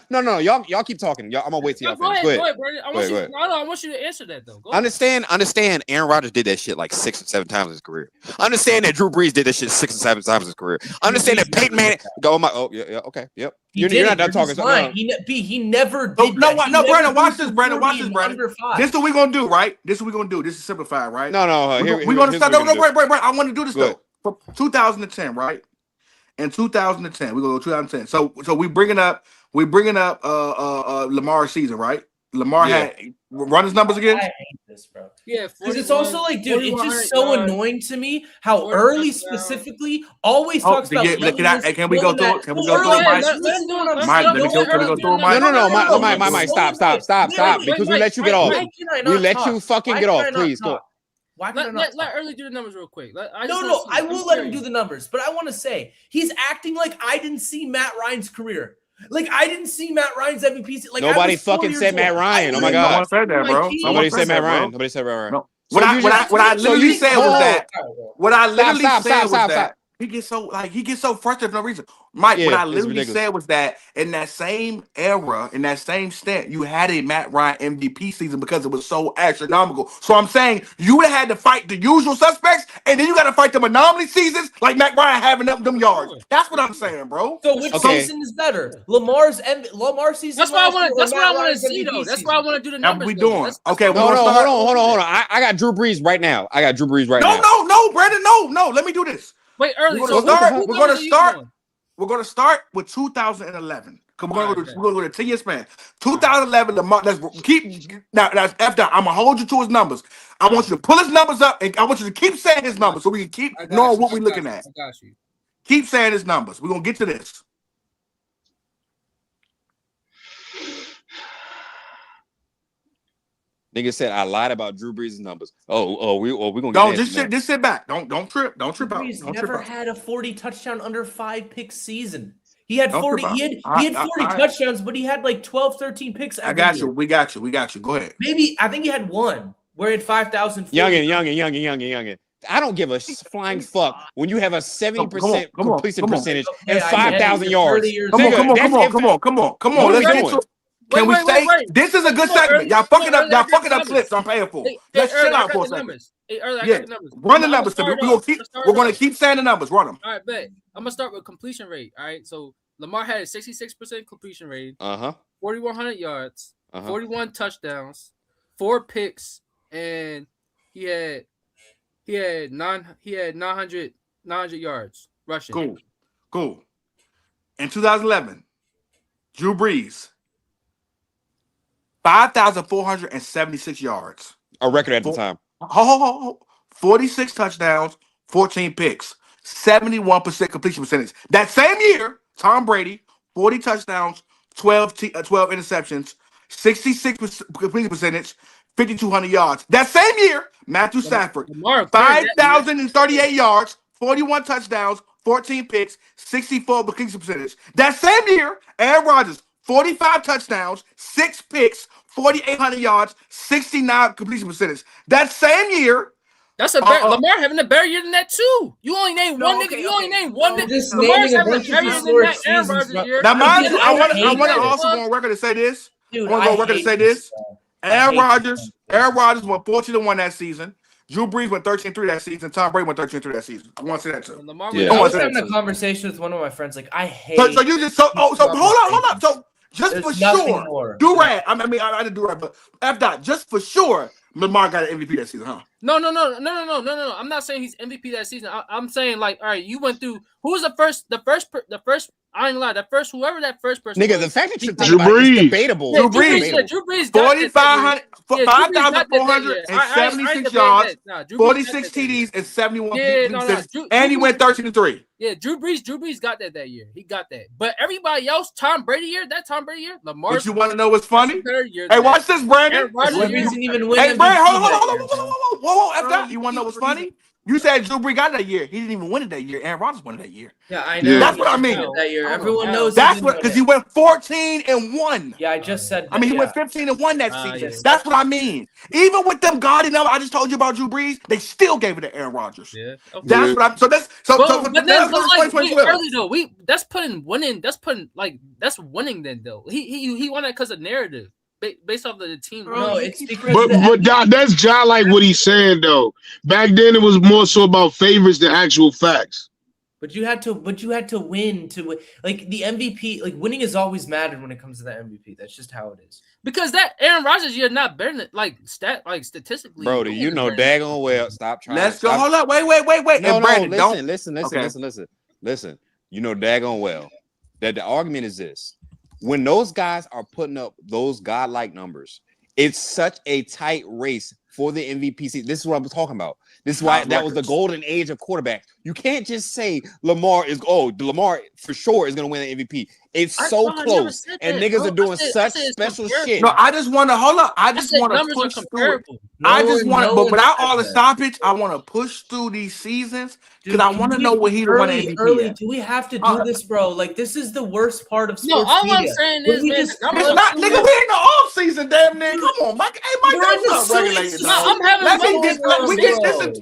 No. Y'all keep talking. I'm gonna wait till y'all finish. Go ahead, Brandon. I want you to answer that though. Go Understand. Aaron Rodgers did that shit like 6 or 7 times in his career. Understand that Drew Brees did that shit 6 or 7 times in his career. Understand that Peyton Manning. Okay. Yep. You're not done talking. He never did. No, Brandon. Watch this, Brandon. This is what we're gonna do, right? This is what we're gonna do. This is simplified, right? No. We're gonna start. No, wait. I want to do this though. From 2010, right? In 2010, we're gonna go 2010. So we bringing up Lamar's season, right? Lamar had run his numbers again. I hate this, bro. Yeah, because it's also like, dude, it's just so annoying to me how early specifically always talks about. Can we go through it? Can we go through it, Mike? Can we go through it, Mike? No, Mike, stop. Because we let you get off. We let you fucking get off. Please go. Why let Early do the numbers real quick. I will let him do the numbers, but I want to say he's acting like I didn't see Matt Ryan's career. Like I didn't see Matt Ryan's MVP. Like nobody fucking said Matt Ryan. Oh my god, no one said that, bro. Nobody said Matt Ryan. Nobody said Matt Ryan. No. What I literally said was that. What I literally said was that he gets so frustrated for no reason. Mike, what I literally said was that in that same era, in that same stint, you had a Matt Ryan MVP season because it was so astronomical. So I'm saying you would have had to fight the usual suspects, and then you got to fight the anomaly seasons like Matt Ryan having up them yards. That's what I'm saying, bro. So which season is better? Lamar's season. That's what I want to see, though. That's why I want to do the numbers. What we doing? Okay, hold on. I got Drew Brees right now. No, Brandon, no. Let me do this. Wait, Early. We're going to start with 2011. We're going to go to 10-year span. 2011. Let's keep now. That's after. I'm gonna hold you to his numbers. I want you to pull his numbers up, and I want you to keep saying his numbers so we can keep knowing what we're looking at. I got you. Keep saying his numbers. We're gonna get to this. Nigga said I lied about Drew Brees' numbers. We gonna don't just sit back. Don't trip. Don't trip out. Brees never had a 40 touchdown under 5 pick season. He had 40. He had 40 touchdowns, but he had like 12, 13 picks. I got you. We got you. Go ahead. Maybe I think he had one where he had 5,000. Youngin. I don't give a flying fuck when you have a 70% completion percentage and 5,000 yards. Come on. Let's get to. Can we say this is a good segment? Y'all fucking up clips. I'm paying for. Let's chill out for a second. Run the numbers. We're gonna keep saying the numbers. Run them. All right, bet. I'm gonna start with completion rate. All right, so Lamar had a 66% completion rate. 4,100 yards, 41 touchdowns, 4 picks, and he had 900 yards rushing. Cool. In 2011, Drew Brees. 5,476 yards. A record at the time. 46 touchdowns, 14 picks, 71% completion percentage. That same year, Tom Brady, 40 touchdowns, 12 interceptions, 66% completion percentage, 5,200 yards. That same year, Matthew Stafford, 5,038 yards, 41 touchdowns, 14 picks, 64 completion percentage. That same year, Aaron Rodgers, 45 touchdowns, 6 picks, 4,800 yards, 69 completion percentage. That same year, that's Lamar having a better year than that too. You only named one nigga. You only named one nigga. Just naming a bunch of historic seasons. Now, mind you, I want to also go on record to say this. Aaron Rodgers went 14-1 that season. Drew Brees went 13-3 that season. Tom Brady went 13-3 that season. I want to say that too. I was having a conversation with one of my friends. Like, I hate. So you just hold on. So just for sure, Durant. I did Durant, but F. Just for sure, Lamar got an MVP that season, huh? No. I'm not saying he's MVP that season. I'm saying like, all right, you went through. Who was the first? I ain't lie. Whoever that first person. Nigga, was, the fact that you think about it is debatable. Drew Brees. 5,476 yards, 46 TDs, and 71 and he went 13-3. Yeah, Drew Brees got that year. He got that. But everybody else, Tom Brady year, Lamar. But you want to know what's funny? Hey, watch this, Brandon. Isn't even win. Hey, Brandon, hold on. Whoa, F. You want to know what's funny? You said Drew Brees got that year. He didn't even win it that year. Aaron Rodgers won it that year. Yeah, I know. Yeah. That's what I mean. That year, everyone knows. That's what because he went 14-1. Yeah, I just said. I mean, he yeah. went 15-1 that season. yes. That's what I mean. Even with them guarding them, I just told you about Drew Brees. They still gave it to Aaron Rodgers. Yeah. Okay. That's what I'm. So that's so. But, so but let's then, go but to like, 2012. early though, that's putting winning. That's putting like that's winning. Then though, he won that because of narrative, based off of the team. No, it's because But that's John like what he's saying though. Back then it was more so about favorites than actual facts. But you had to win to win. Like the MVP, like winning has always mattered when it comes to the MVP. That's just how it is. Because that Aaron Rodgers year not better than statistically. Brody, you know daggone well. Stop trying. Let's go. Stop. Hold up. Wait. No, And Brandon, don't. listen. Okay. Listen. You know daggone well that the argument is this: when those guys are putting up those godlike numbers, it's such a tight race for the MVP season. This is what I'm talking about. This is why that was the golden age of quarterback. You can't just say Lamar for sure is going to win the MVP. It's so close, and niggas are doing such special shit. No, I just want to hold up. I just want to push through it. I just want to, but without all the stoppage, I want to push through these seasons because I want to know what he won MVP. Early, do we have to do this, bro? Like this is the worst part of sports. No, all media. I'm saying is, man, It's not, nigga. We in the off season, damn nigga. Come on, Mike. Hey, Mike, We're in the that's not regulated. season. dog. I'm having Let's fun get this. with We this, get bro. this.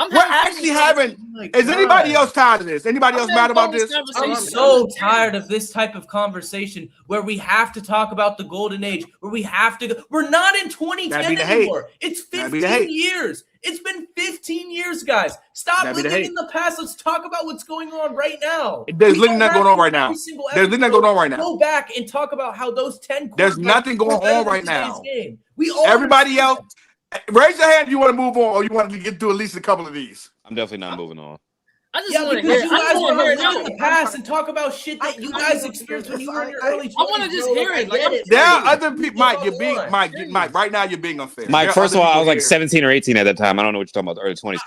I'm We're actually having. Is anybody else tired of this? Anybody else mad about this? I'm so tired of this type of conversation where we have to talk about the golden age, where we have to go. We're not in 2010 anymore. It's 15 years. It's been 15 years, guys. Stop living in the past. Let's talk about what's going on right now. There's literally nothing going on right now. There's literally nothing going on right now. Go back and talk about how those 10. There's nothing going on right now. Game. Everybody else, raise your hand if you want to move on or you want to get through at least a couple of these. I'm definitely not moving on. I just want to because hear. you guys want to it live in the past and talk about shit that you guys experienced when you were in your early 20s. I want to just hear it. Like, There are other people, Mike. You're being Mike. Right now, you're being unfair. Mike, first of all, I was like 17 or 18 at that time. I don't know what you're talking about. The early 20s.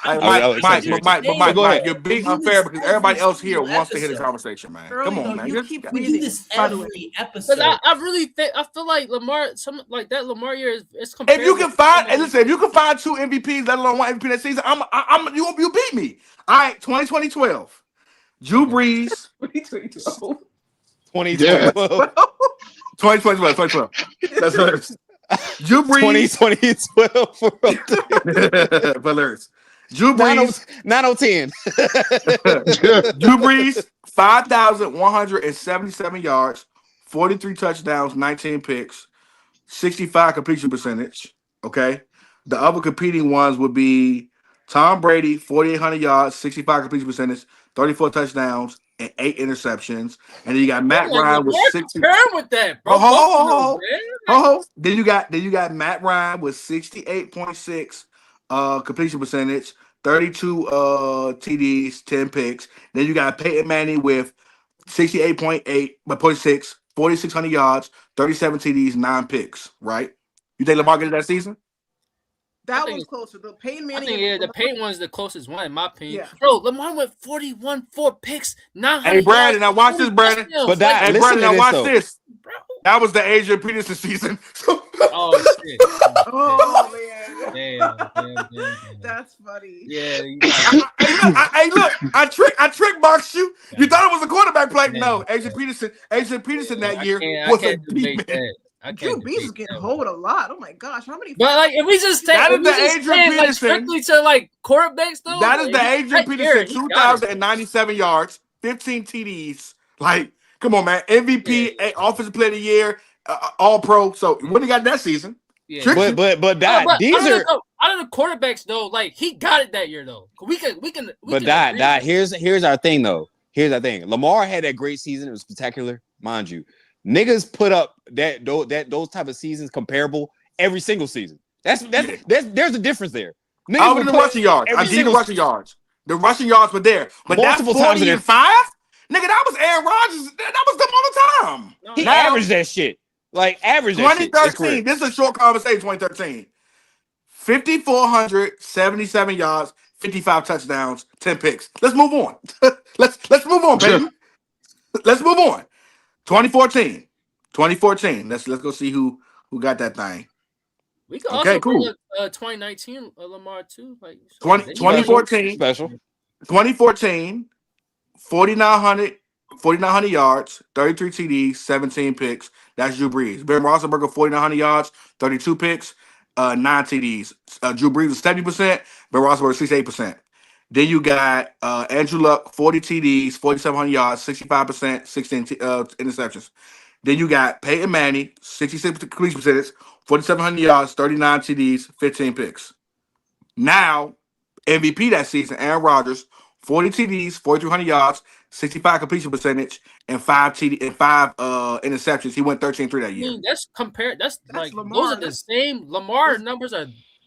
Mike, you're being unfair because everybody else here wants to hear the conversation, man. Come on, man. You keep We do this every episode. But I really think I feel like Lamar, that Lamar year is If comparable. you can find, and listen, if you can find 2 MVPs, let alone 1 MVP that season, you beat me. All right, 2012. Drew Brees. 2012. 2012. That's right. Drew Brees. 2012. Hilarious. Drew Brees. 9010. Drew Brees, 5,177 yards, 43 touchdowns, 19 picks, 65 completion percentage. Okay. The other competing ones would be Tom Brady, 4,800 yards, 65 completion percentage, 34 touchdowns, and 8 interceptions. And then you got Matt Ryan with 60. with that, bro. Then you got Matt Ryan with 68.6 completion percentage, 32 TDs, 10 picks. Then you got Peyton Manning with 68.6, 4,600 yards, 37 TDs, 9 picks. Right? You think Lamar get it that season? That was closer. The Peyton Manning. The Peyton one's the closest one, in my opinion. Yeah. Bro, Lamar went 41, 4 picks, 900. Hey, Brandon, now watch this, Brandon. But that, Hey, listen Brandon, to now this, watch this. That was the Adrian Peterson season. Oh, shit. Oh man, Damn. that's funny. Yeah. Hey, look, I trick boxed you. You thought it was a quarterback play. No, Adrian Peterson that year was a deep man. Drew Brees is getting hold a lot. Oh my gosh, how many? But like, if we just take That is the Adrian Peterson. strictly to like quarterbacks, though. That is the Adrian Peterson, 2,097 yards, 15 TDs. Like, come on, man. MVP, Offensive Player of the Year, All Pro. So when he got that season, Yeah. But these are out of the quarterbacks though. Like he got it that year though. We can. But here's our thing though. Here's our thing. Lamar had that great season. It was spectacular, mind you. Niggas put up those type of seasons comparable every single season. There's a difference there. I was in the rushing yards. I did the rushing yards. The rushing yards were there. But that's 40 and 5? Nigga, that was Aaron Rodgers. That was them all the time. He averaged that shit. Like, average that shit. 2013. This is a short conversation, 2013. 5,477 yards, 55 touchdowns, 10 picks. Let's move on. Let's move on, baby. Let's move on. 2014. Let's go see who got that thing. We can Okay, also bring cool. up 2019 Lamar too. Like 2014, Special. 2014, 4,900 yards, 33 TDs, 17 picks. That's Drew Brees. Ben Roethlisberger, 4,900 yards, 32 picks, 9 TDs. Drew Brees was 70%, Ben Roethlisberger 68%. Then you got Andrew Luck, 40 TDs, 4,700 yards, 65%, 16 interceptions. Then you got Peyton Manning, 66% completion percentage, 4,700 yards, 39 TDs, 15 picks. Now, MVP that season, Aaron Rodgers, 40 TDs, 4,300 yards, 65 completion percentage, and 5 interceptions. He went 13-3 that I year. mean, that's compared. That's like Lamar. those are the same. Lamar numbers are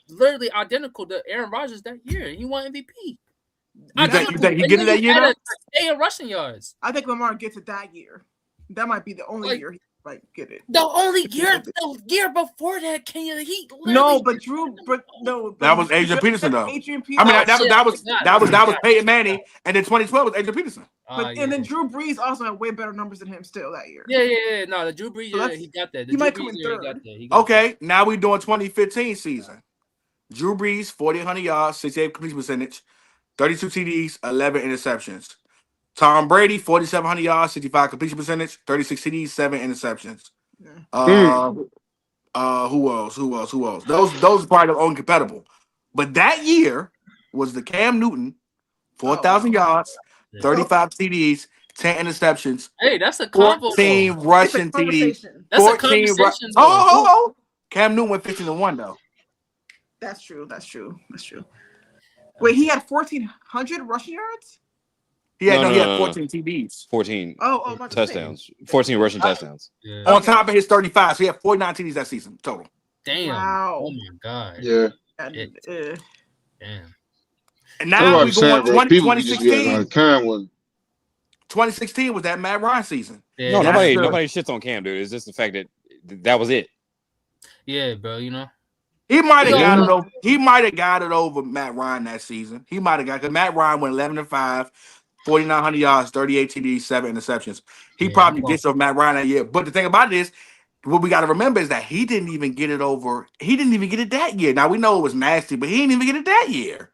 literally identical to Aaron Rodgers that year. He won MVP. You think he get it that year? Though? In rushing yards. I think Lamar gets it that year. That might be the only year he might get it. The only year, the year before that, No, but Drew, that was Adrian Peterson though. Adrian Peterson. I mean, that was Peyton Manning, and then 2012 was Adrian Peterson. And then Drew Brees also had way better numbers than him still that year. Yeah. No, the Drew Brees, he got that. He might come in third. Okay, now we're doing 2015 season. Drew Brees, 4,800 yards, 68 completion percentage, 32 TDs, 11 interceptions. Tom Brady, 4,700 yards, 65 completion percentage, 36 TDs, 7 interceptions. Who else? Those are probably uncompatible. But that year was the Cam Newton, 4,000 yards, 35 TDs, 10 interceptions. Hey, that's a combo. 14 rushing TDs. That's a conversation. Cam Newton went 15-1 though. That's true. Wait, he had 1,400 rushing yards? He had 14 TDs. 14 Oh, touchdowns. 14 rushing touchdowns. Yeah. On top of his 35. So he had 49 TDs that season total. Damn. Wow. Oh my God. Yeah. Damn. And now we go on 2016. 2016 was that Matt Ryan season. Yeah, no, nobody shits on Cam, dude. It's just the fact that was it. Yeah, bro. You know. He might have got it over. He might have got it over Matt Ryan that season. He might have got because Matt Ryan went 11-5, 4,900 yards, 38 TDs, 7 interceptions. He probably gets over Matt Ryan that year. But the thing about it is, what we got to remember is that he didn't even get it over. He didn't even get it that year. Now we know it was nasty, but he didn't even get it that year.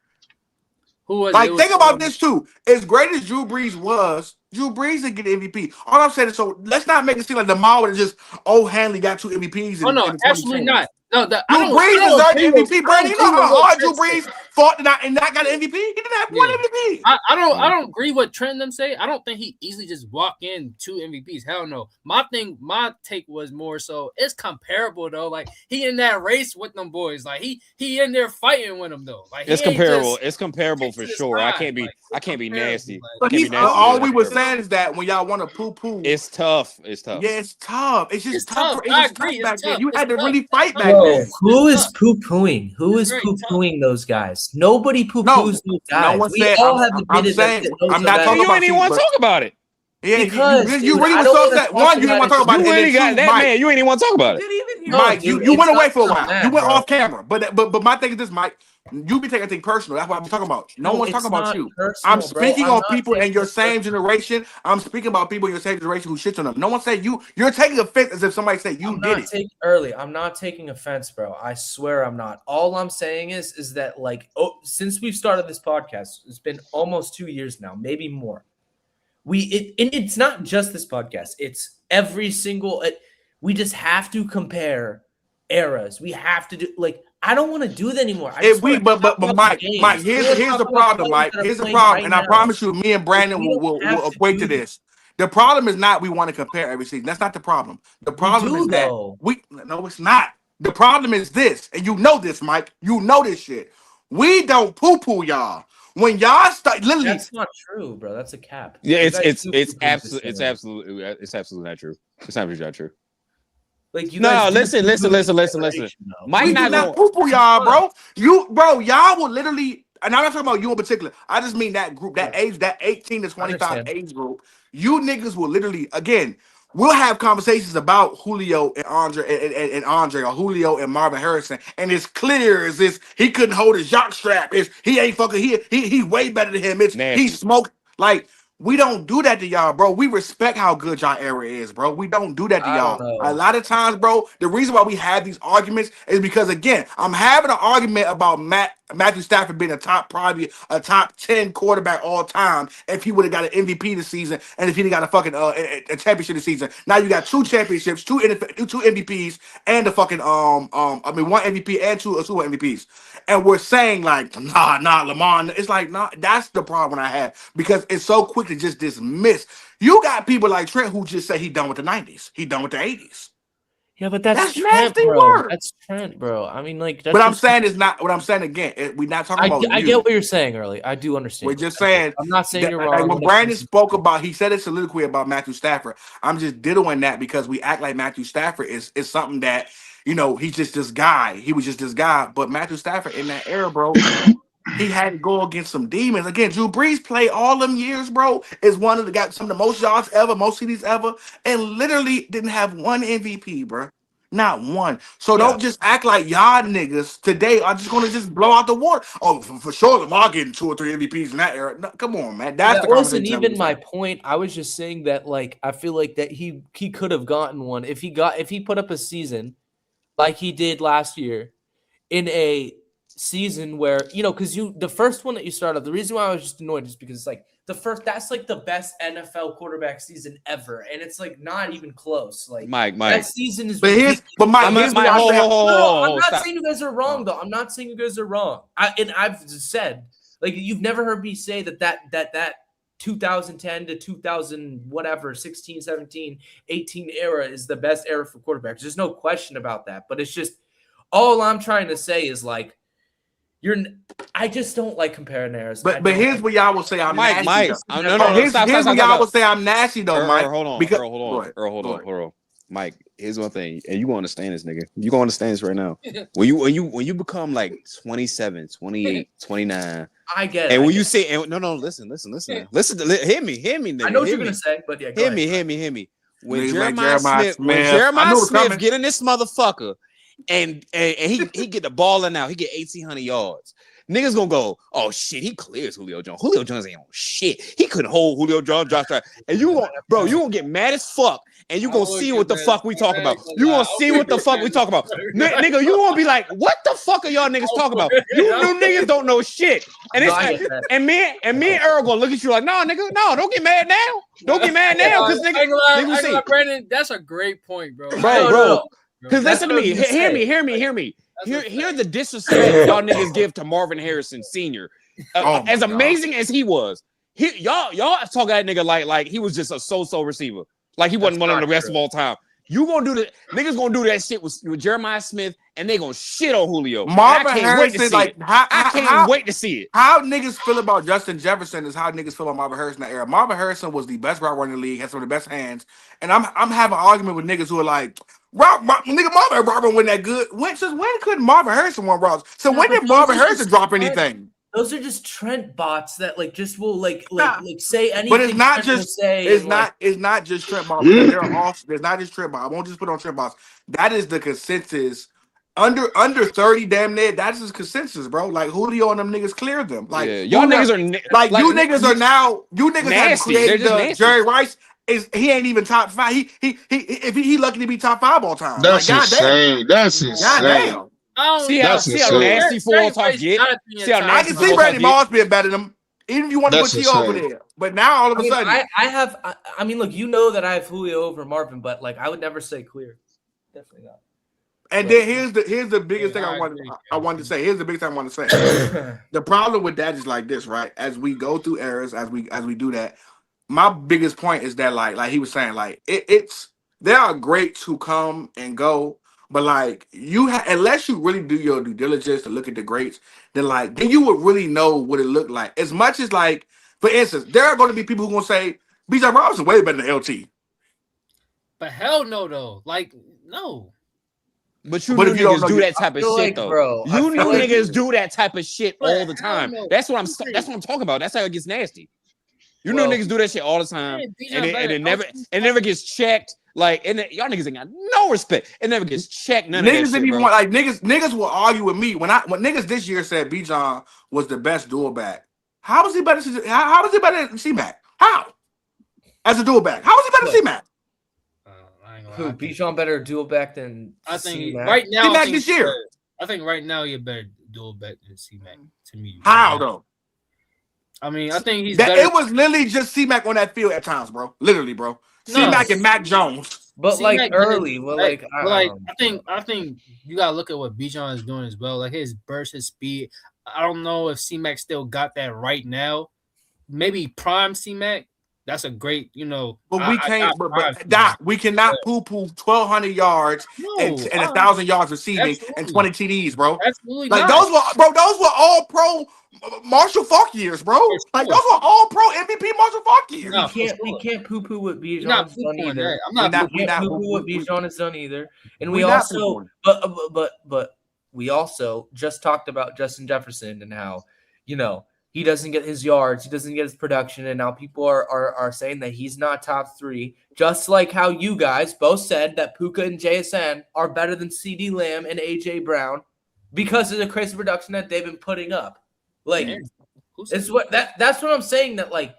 Think about this too. As great as Drew Brees was, Drew Brees didn't get MVP. All I'm saying is, so let's not make it seem like Lamar would have just Hanley got 2 MVPs. No, absolutely not. No, Drew Brees deserved the MVP, Brandon. You know how hard Drew Brees fought and not got an MVP? He didn't have 1 MVP. I don't agree with Trent them say. I don't think he easily just walked in 2 MVPs. Hell no. My take was more so it's comparable though. Like he in that race with them boys. Like he in there fighting with them though. Like it's comparable. It's comparable for sure. I can't be nasty. But all we were saying is that when y'all want to poo, it's tough. Yeah, it's tough. It's just tough. I agree. Back then. You had to really fight back then. Who is poo-pooing? Who is poo-pooing those guys? Nobody poo-poos those guys. No one we said, all have I'm saying, I'm not talking about you. You ain't even want to talk about it. Yeah, you really was so upset. One, you didn't want to talk about it. You really got that man. You ain't even want to talk about it. Mike, you went away for a while. You went off camera. But my thing is this, Mike. You be taking things personal. That's what I'm talking about. No one's talking about you. I'm speaking on people in your same generation. I'm speaking about people in your same generation who shits on them. No one said you. You're taking offense as if somebody said you did it. I'm not taking offense, bro. I swear I'm not. All I'm saying is that since we've started this podcast, it's been almost 2 years now, maybe more. It's not just this podcast. It's every single. We just have to compare eras. We have to do I don't want to do that anymore. But Mike, here's the problem, Mike. Here's the problem, and I promise you, me and Brandon will equate to this. The problem is not we want to compare every season. That's not the problem. The problem is that no, it's not. The problem is this, and you know this, Mike. You know this shit. We don't poo-poo y'all. When y'all start literally, that's not true, bro. That's a cap. Yeah, it's absolutely not true. It's not true. Like you listen. Mike not poo-poo y'all, bro. Y'all will literally, and I'm not talking about you in particular. I just mean that group, that age, that 18 to 25 age group. You niggas will literally, again, we'll have conversations about Julio and Andre, or Julio and Marvin Harrison, and it's clear as this he couldn't hold his jock strap. He ain't fucking he way better than him. He smoked We don't do that to y'all, bro. We respect how good y'all era is, bro. We don't do that to I y'all. don't know. A lot of times, bro, the reason why we have these arguments is because, again, I'm having an argument about Matthew Stafford being probably a top 10 quarterback all time if he would have got an MVP this season and if he'd got a fucking a championship this season. Now you got 2 championships, two MVPs, and the fucking one MVP and two MVPs. And we're saying like, nah, Lamar. It's like, nah, that's the problem I have because it's so quick to just dismiss. You got people like Trent who just say he done with the 90s. He done with the 80s. Yeah, but that's Trent, nasty bro. work. That's Trent, bro. I mean, like, that's but I'm saying it's not what I'm saying again. We're not talking about. I get what you're saying, early. I do understand. We're just saying. I'm not saying that, you're wrong. Like when Brandon spoke about, he said a soliloquy about Matthew Stafford. I'm just diddling that because we act like Matthew Stafford is something that, you know, he's just this guy. He was just this guy. But Matthew Stafford in that era, bro, he had to go against some demons. Again, Drew Brees played all them years, bro. Is one of the got some of the most yards ever, most CDs ever, and literally didn't have one MVP, bro. Not one. So don't just act like y'all niggas today are just gonna just blow out the water. Oh, for sure, Lamar getting 2 or 3 MVPs in that era. No, come on, man. That wasn't even my point. I was just saying that, like, I feel like that he could have gotten one if he put up a season like he did last year in a season where, you know, because the first one that you started, the reason why I was just annoyed is because it's like that's like the best NFL quarterback season ever, and it's like not even close. Like Mike, that season is. Mike, I'm not saying you guys are wrong though. I'm not saying you guys are wrong. I've said, like, you've never heard me say that 2010 to 2000 whatever 16, 17, 18 era is the best era for quarterbacks. There's no question about that. But it's just all I'm trying to say is like. I just don't like comparing eras. But here's where y'all will say I'm nasty. Mike, here's where y'all will say I'm nasty though, Mike. Hold on. Mike, here's one thing, and you gonna understand this, nigga. You gonna understand this right now. When you become like 27, 28, 29. I get it. And when you say listen, hear me, nigga. I know what you're gonna say, but yeah, hear me. When Jeremiah Smith get in this motherfucker. And he get the ball in now. He get 1,800 yards. Niggas gonna go, oh shit, he clears Julio Jones. Julio Jones ain't on shit. He couldn't hold Julio Jones. And you gonna get mad as fuck. And you gonna see what the fuck we talk about. You gonna see what the fuck we talk about. Nigga, you gonna be like, what the fuck are y'all niggas talking about? You new niggas don't know shit. And it's like, and me and Earl gonna look at you like, no, nigga, no, don't get mad now. Don't get mad now, because nigga see. Brandon, that's a great point, bro. Bro. Because listen to me, hear me. Hear the disrespect y'all niggas give to Marvin Harrison Sr. As amazing as he was, y'all talk that nigga like he was just a so-so receiver, like he wasn't one of the best of all time. You gonna do that? Niggas gonna do that shit with Jeremiah Smith, and they gonna shit on Julio. Marvin Harrison, like, I can't wait to see it. How niggas feel about Justin Jefferson is how niggas feel about Marvin Harrison in that era. Marvin Harrison was the best route runner in the league, had some of the best hands, and I'm having an argument with niggas who are like, nigga, Marvin wasn't that good. When couldn't Marvin Harrison run routes? So when did Marvin Harrison drop anything? Those are just Trent bots that like just will like say anything. But it's not just it's not just Trent bots. There's not just Trent bots. I won't just put on Trent bots. That is the consensus. Under 30, damn near. That's his consensus, bro. Like Julio and them niggas cleared them. Like y'all niggas are you niggas are now. You niggas have created the Jerry Rice. He ain't even top 5. He lucky to be top 5 all time. That's insane. That's insane. See how nasty Foles talk get. I can see Randy Moss being better than him, even if you want to put T over there. But now all of a sudden, I mean, look, you know that I have Julio over Marvin, but like I would never say clear. Definitely not. And then here's the biggest thing I wanted to say. Here's the biggest thing I want to say. The problem with that is like this, right? As we go through eras, as we do that, my biggest point is that like he was saying, like it's there are greats who come and go. But like unless you really do your due diligence to look at the greats, then you would really know what it looked like. As much as like, for instance, there are going to be people who are going to say Bijan Robinson way better than LT. But hell no, though. Like no. But you niggas do that type of shit though. Bro, you niggas do that type of shit all the time. That's what I'm talking about. That's how it gets nasty. You know niggas do that shit all the time, and it never gets checked. Like, and y'all niggas ain't got no respect. It never gets checked. None of that didn't even want, like niggas will argue with me when niggas this year said Bijan was the best dual back. How was he better? How was he better than C-Mac? How? As a dual back, how is he better than C-Mac? I ain't gonna Who lie. Bijan better dual back than I think C-Mac? right now, C-Mac I think this year. I think right now you're better dual back than C-Mac to me. How though? I mean, I think he's That better. it was literally just C-Mac on that field at times, bro. Literally, bro. No. C-Mac and Mac Jones. But C-Mac like better- early, well, like I think you gotta look at what Bijan is doing as well. Like his burst, his speed. I don't know if C-Mac still got that right now. Maybe prime C-Mac. That's a great, But we can't. But Doc, we cannot poo-poo 1,200 yards and 1,000 yards receiving and 20 TDs, bro. Absolutely Like not. those were all pro Marshall Faulk years, bro. Like those were all pro MVP Marshall Faulk years. No. we can't poo-poo what You're not Bijan's done poo-pooing either. that. I'm not We can't we- poo-poo what we- Bijan has done either. And we we not also, poo-pooing. but we also just talked about Justin Jefferson and how, he doesn't get his yards, he doesn't get his production, and now people are saying that he's not top 3, just like how you guys both said that Puka and JSN are better than CeeDee Lamb and AJ Brown because of the crazy production that they've been putting up. Like, it's that's what I'm saying. That like,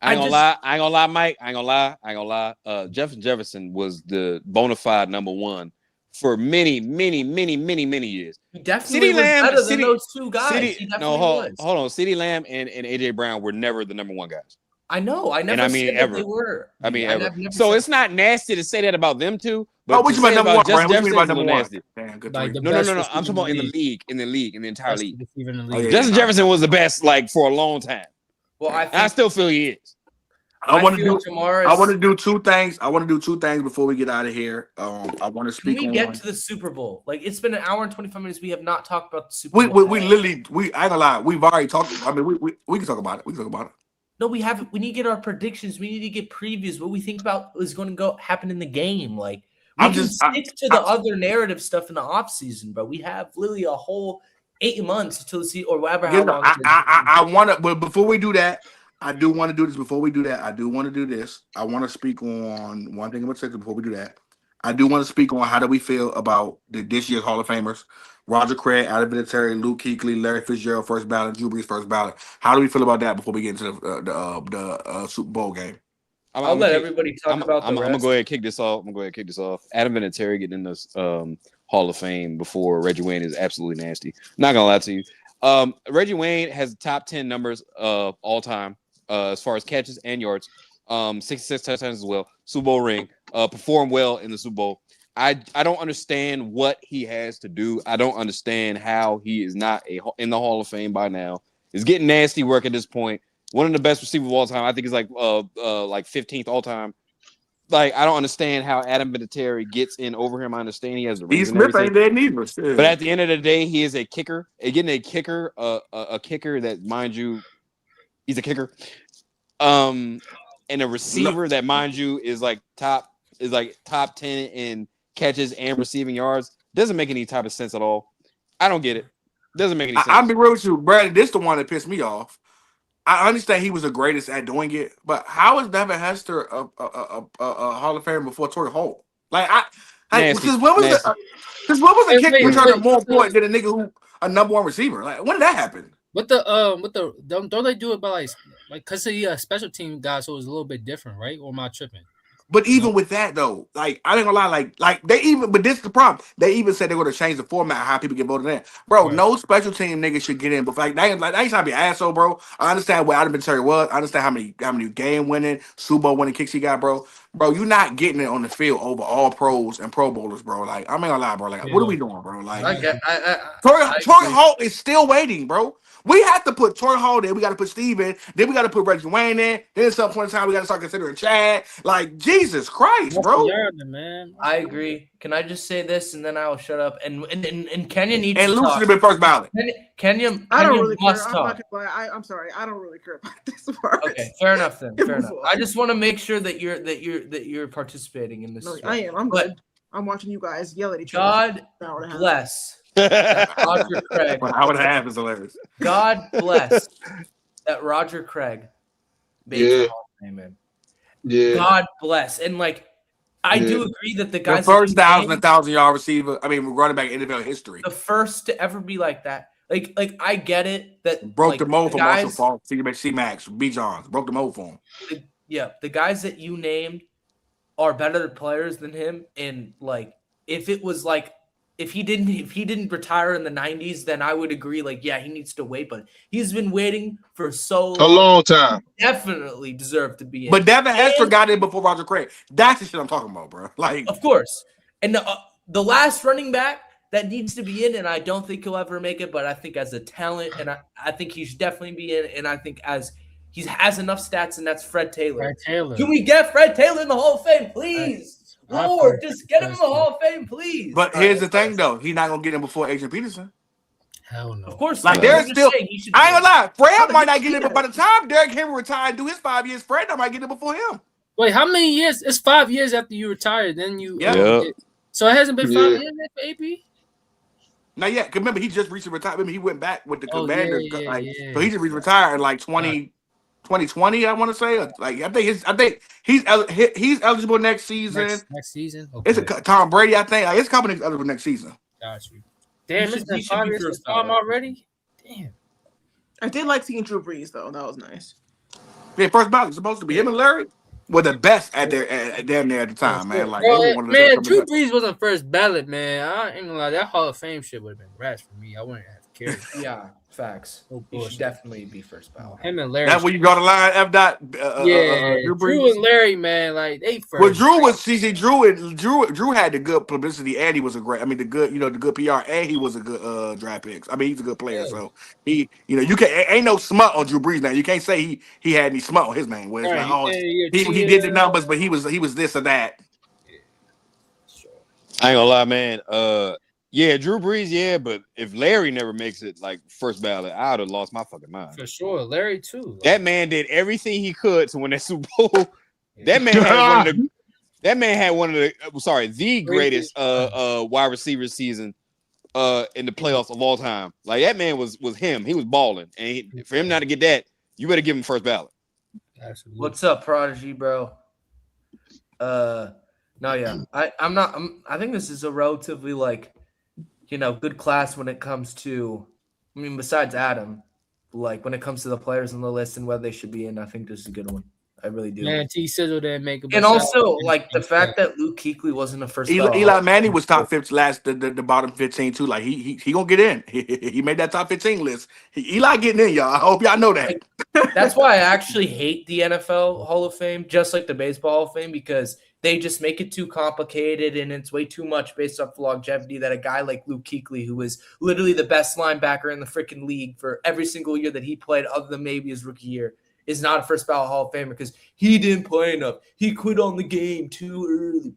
I ain't gonna lie, Mike. I ain't gonna lie. Justin Jefferson was the bona fide number 1 for many years. He definitely was better than those two guys. Hold on. CeeDee Lamb and AJ Brown were never the number 1 guys. I know. I never said ever. that they were. Ever. So it's not nasty to say that about them two. But What you mean number 1, Brian? What you mean by number 1? Nasty. Damn, good Like three. the No. best I'm receiver talking about in the league. in the entire Best league. receiver in the Oh, league. yeah. Justin Jefferson was the best, like for a long time. Well, I still feel he is. I want to do. Jamar I want to do 2 things. I want to do 2 things before we get out of here. I want to Can speak we on. get to the Super Bowl? Like, it's been an hour and 25 minutes. We have not talked about the Super Bowl. We literally I ain't gonna lie. We've already talked. I mean, we can talk about it. We can talk about it. No, we haven't. We need to get our predictions. We need to get previews. What we think about is going to happen in the game. Like, we can stick to the other narrative stuff in the off season, but we have literally a whole 8 months until the season or whatever. How long? I want to. But before we do that, I do want to do this. Before we do that, I do want to do this. I want to speak on one thing in particular. Before we do that, I do want to speak on how do we feel about this year's Hall of Famers: Roger Craig, Adam Vinatieri, Luke Kuechly, Larry Fitzgerald, first ballot, Drew Brees, first ballot. How do we feel about that before we get into the Super Bowl game? I'll let everybody talk about the I'm gonna rest. go ahead and kick this off. Adam Vinatieri getting in this Hall of Fame before Reggie Wayne is absolutely nasty. Not gonna lie to you. Reggie Wayne has top 10 numbers of all time as far as catches and yards. 66 touchdowns as well. Super Bowl ring. Performed well in the Super Bowl. I don't understand what he has to do. I don't understand how he is not in the Hall of Fame by now. It's getting nasty work at this point. One of the best receivers of all time. I think he's like 15th all time. Like, I don't understand how Adam Vinatieri gets in over him. I understand he has the rings and Smith ain't everything. dead neither. But at the end of the day, he is a kicker. Getting a kicker, a kicker that, mind you, he's a kicker. And a receiver that, mind you, is like top 10 in catches and receiving yards. Doesn't make any type of sense at all. I don't get it. Doesn't make any sense. I'll be real with you, Brad. This the one that pissed me off. I understand he was the greatest at doing it, but how is Devin Hester a Hall of Famer before Torrey Holt? Like because what was the kick returner more important than a nigga who a number 1 receiver? Like, when did that happen? Don't they do it by like because he a special team guy, so it was a little bit different, right? Or am I tripping? But even with that though, like, I ain't gonna lie, like they even, but this is the problem. They even said they're gonna change the format of how people get voted in. Bro, no special team nigga should get in. But like, they ain't trying to be an asshole, bro. I understand what Adam Vinatieri was. I understand how many game winning, Super Bowl winning kicks he got, bro. Bro, you're not getting it on the field over all pros and Pro Bowlers, bro. Like, I ain't gonna lie, bro. Like, what are we doing, bro? Like, Torrey Holt is still waiting, bro. We have to put Torrey Holt in. We got to put Steve in. Then we got to put Reggie Wayne in. Then at some point in time, we got to start considering Chad. Like, Jesus Christ, bro. Man. I agree. Can I just say this and then I will shut up? And Kenya needs And to Luke talk. should have been first ballot. Kenya I don't really care. must I'm talk. not gonna lie. I'm sorry. I don't really care about this part. Okay, fair enough then. Fair enough. I just want to make sure that you're participating in this. No, stuff. I am. I'm But good. I'm watching you guys yell at each other. God bless Roger Craig. I would have is hilarious. God bless that Roger Craig made the Hall of Fame, man. Yeah. God bless. And like, I do agree that the The guys first 1,000 yard receiver. I mean, running back in NFL history. the first to ever be like that. Like I get it that Broke like, the mold for Marshall guys, Falk, C Max, B Johns. Broke the mold for him. the guys that you named are better players than him. And like, if it was like, if he didn't retire in the 90s, then I would agree. Like, yeah, he needs to wait, but he's been waiting for so long. A long time. Definitely deserved to be in. But Devin Hester got in before Roger Craig. That's the shit I'm talking about, bro. Like, Of course. And the last running back that needs to be in, and I don't think he'll ever make it, but I think as a talent, and I think he should definitely be in, and I think as he has enough stats, and that's Fred Taylor. Fred Taylor. Can we get Fred Taylor in the Hall of Fame, please? Lord, just get him in the Hall of Fame, please. but here's the thing, though. He's not gonna get in before Adrian Peterson. Hell no. Of course, Like, not. there's I'm just still. saying he should I ain't be gonna lie. Fred might not he get in, but by the time Derrick Henry retire and do his 5 years, Fred might get in before him. Wait, how many years? It's 5 years after you retire. Then you. Yeah. Yeah. So it hasn't been 5 Yeah. years yet for AP? Not yet. 'Cause remember, he just recently retired. Remember, he went back with the Oh, Commanders. yeah, like, yeah. So he just retired in like 2020, I want to say. Like, I think he's eligible next season. Next season? Okay. It's a Tom Brady, I think. Like, it's coming eligible next season. Got you. Damn, He it's been should 5 be years first for Tom ballot. already? Damn. I did like seeing Drew Brees though. That was nice. Yeah, first ballot supposed to be him and Larry were the best at damn near at the time, man. Like, Bro, they were one of the man, best Drew coming up. Brees wasn't first ballot, man. I ain't gonna lie. That Hall of Fame shit would have been rats for me. I wouldn't have cared. Yeah, facts. No He should bullshit. definitely be first ballot. Him and Larry. That's where you draw the line. F. Dot. Yeah, Drew Drew Brees. and Larry, man, like they first. Well, Drew was Drew had the good publicity, and he was a great. I mean, the good PR, and he was a good draft pick. I mean, he's a good player. Yeah. So you ain't no smut on Drew Brees now. You can't say he had any smut on his name. Where it's Right, like, oh, he he did the numbers, but he was this or that. I ain't gonna lie, man. Yeah, Drew Brees, yeah, but if Larry never makes it like first ballot, I would have lost my fucking mind. For sure, Larry too. Like, That man did everything he could to win that Super Bowl. That man had one of the greatest wide receiver season in the playoffs of all time. Like that man was him. He was balling, and for him not to get that, you better give him first ballot. absolutely. What's up, Prodigy, bro? No, yeah. I think this is a relatively good class when it comes to, I mean, besides Adam, like when it comes to the players on the list and whether they should be in, I think this is a good one. I really do. Man, T Sizzle didn't make it. And also, like the fact that Luke Kuechly wasn't a first. Eli Manning was top 50 the bottom 15 too. Like he gonna get in. He made that top 15 list. Eli getting in, y'all. I hope y'all know that. That's why I actually hate the NFL Hall of Fame, just like the Baseball Hall of Fame, because they just make it too complicated and it's way too much based off longevity that a guy like Luke Kuechly, who was literally the best linebacker in the freaking league for every single year that he played, other than maybe his rookie year, is not a first ballot Hall of Famer because he didn't play enough. He quit on the game too early.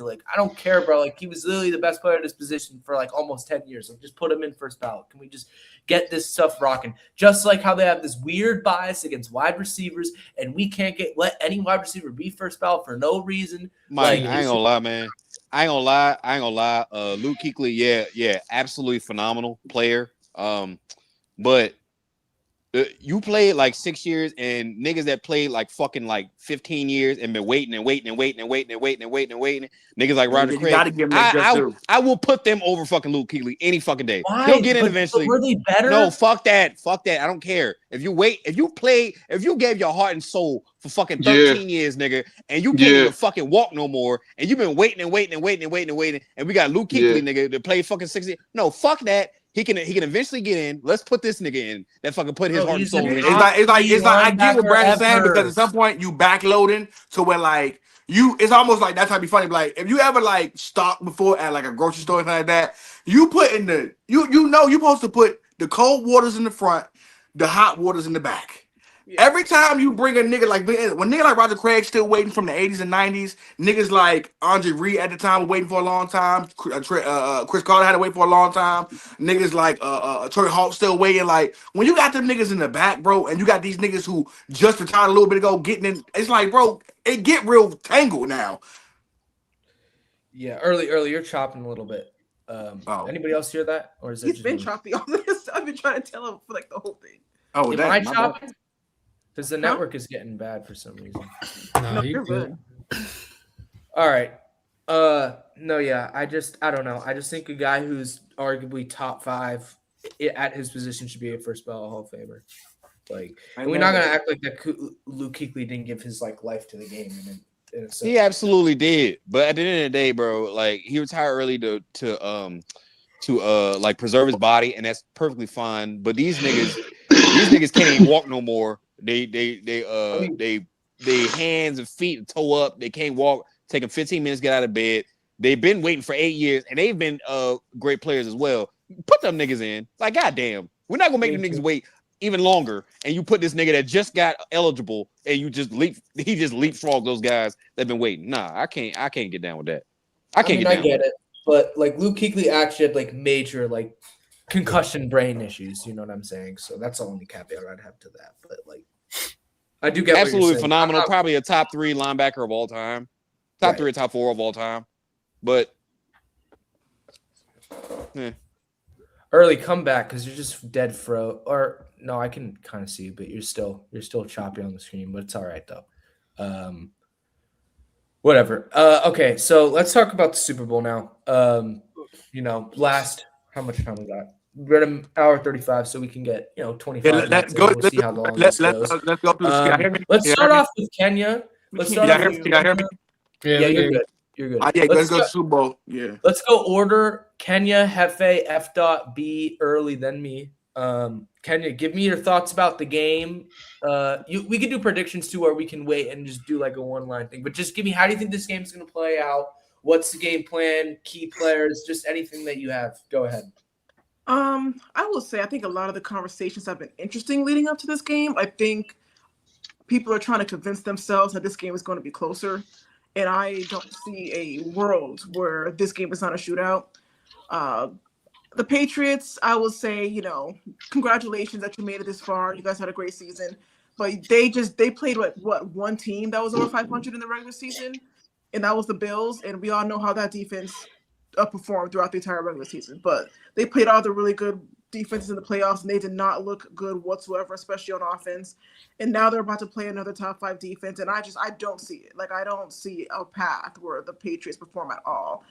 Like, I don't care, bro. Like, he was literally the best player at his position for like almost 10 years. Like, just put him in first ballot. Can we just get this stuff rocking? Just like how they have this weird bias against wide receivers, and we can't let any wide receiver be first ballot for no reason. Mike, Like, I ain't gonna lie, man. I ain't gonna lie. Luke Kuechly, yeah, absolutely phenomenal player. But you played like 6 years, and niggas that played like fucking like 15 years and been waiting. Niggas like Roger Craig. Gotta give him that just too. I will put them over fucking Luke Kuechly any fucking day. Why? He'll get in eventually. But were they better? No, fuck that. I don't care. If you gave your heart and soul for fucking 13 years, nigga, and you can't even fucking walk no more, and you've been waiting, and we got Luke Kuechly, nigga, to play fucking 60. No, fuck that. He can eventually get in. Let's put this nigga in that fucking put his heart and soul in. It's like I get what Brandon's saying, because at some point you backloading to where like it's almost like that's how be funny. Like if you ever like stopped before at like a grocery store or something like that, you put in the you're supposed to put the cold waters in the front, the hot waters in the back. Every time you bring a nigga like when nigga like Roger Craig still waiting from the 80s and 90s, niggas like Andre Reed at the time were waiting for a long time. Chris Carter had to wait for a long time. Niggas like Troy Hawk still waiting. Like when you got them niggas in the back, bro, and you got these niggas who just retired a little bit ago getting in, it's like, bro, it get real tangled now. Yeah, early, you're chopping a little bit. Anybody else hear that? Or is it He's just been me? choppy on this. I've been trying to tell him for like the whole thing. Oh, Am I chopping? Because the network is getting bad for some reason. No, You're good. All right. No, yeah. I don't know. I just think a guy who's arguably top 5 at his position should be a first ballot Hall of Famer. Like, I and we're know not gonna that. act like that Luke Kuechly didn't give his like life to the game. In a sense. He absolutely did, but at the end of the day, bro, like he retired early to like preserve his body, and that's perfectly fine. But these niggas can't even walk no more. They hands and feet and toe up. They can't walk. Take them 15 minutes to get out of bed. They've been waiting for 8 years, and they've been great players as well. Put them niggas in. Like, goddamn, we're not gonna make them niggas wait even longer. And you put this nigga that just got eligible, and he just leapfrog those guys that've been waiting. Nah, I can't get down with that. I get it, but like Luke Kuechly actually had like major like concussion brain issues. You know what I'm saying? So that's the only caveat I'd have to that. But like, I do get absolutely phenomenal. Probably a top 3 linebacker of all time, top 3 or top 4 of all time. But early comeback because you're just dead or no, I can kind of see, but you're still choppy on the screen, but it's all right though. Whatever. Okay, so let's talk about the Super Bowl now. Last how much time we got? We're at an hour 35, so we can get 25 minutes. We'll see how long this goes. Let's go through the let's start off with Kenya. Let's start off with Kenya. Hear me? Yeah, you're good. You're good. Yeah, let's go Super Bowl. Yeah. Let's go order Kenya, Hefe, F. B early, then me. Kenya, give me your thoughts about the game. We could do predictions too, or we can wait and just do like a one-line thing. But just give me, how do you think this game's going to play out? What's the game plan? Key players? Just anything that you have. Go ahead. I will say I think a lot of the conversations have been interesting leading up to this game. I think people are trying to convince themselves that this game is going to be closer, and I don't see a world where this game is not a shootout. The Patriots, I will say, congratulations that you made it this far. You guys had a great season, but they played one team that was over 500 in the regular season, and that was the Bills. And we all know how that defense performed throughout the entire regular season. But they played all the really good defenses in the playoffs, and they did not look good whatsoever, especially on offense. And now they're about to play another top 5 defense, and I don't see it. Like, I don't see a path where the Patriots perform at all.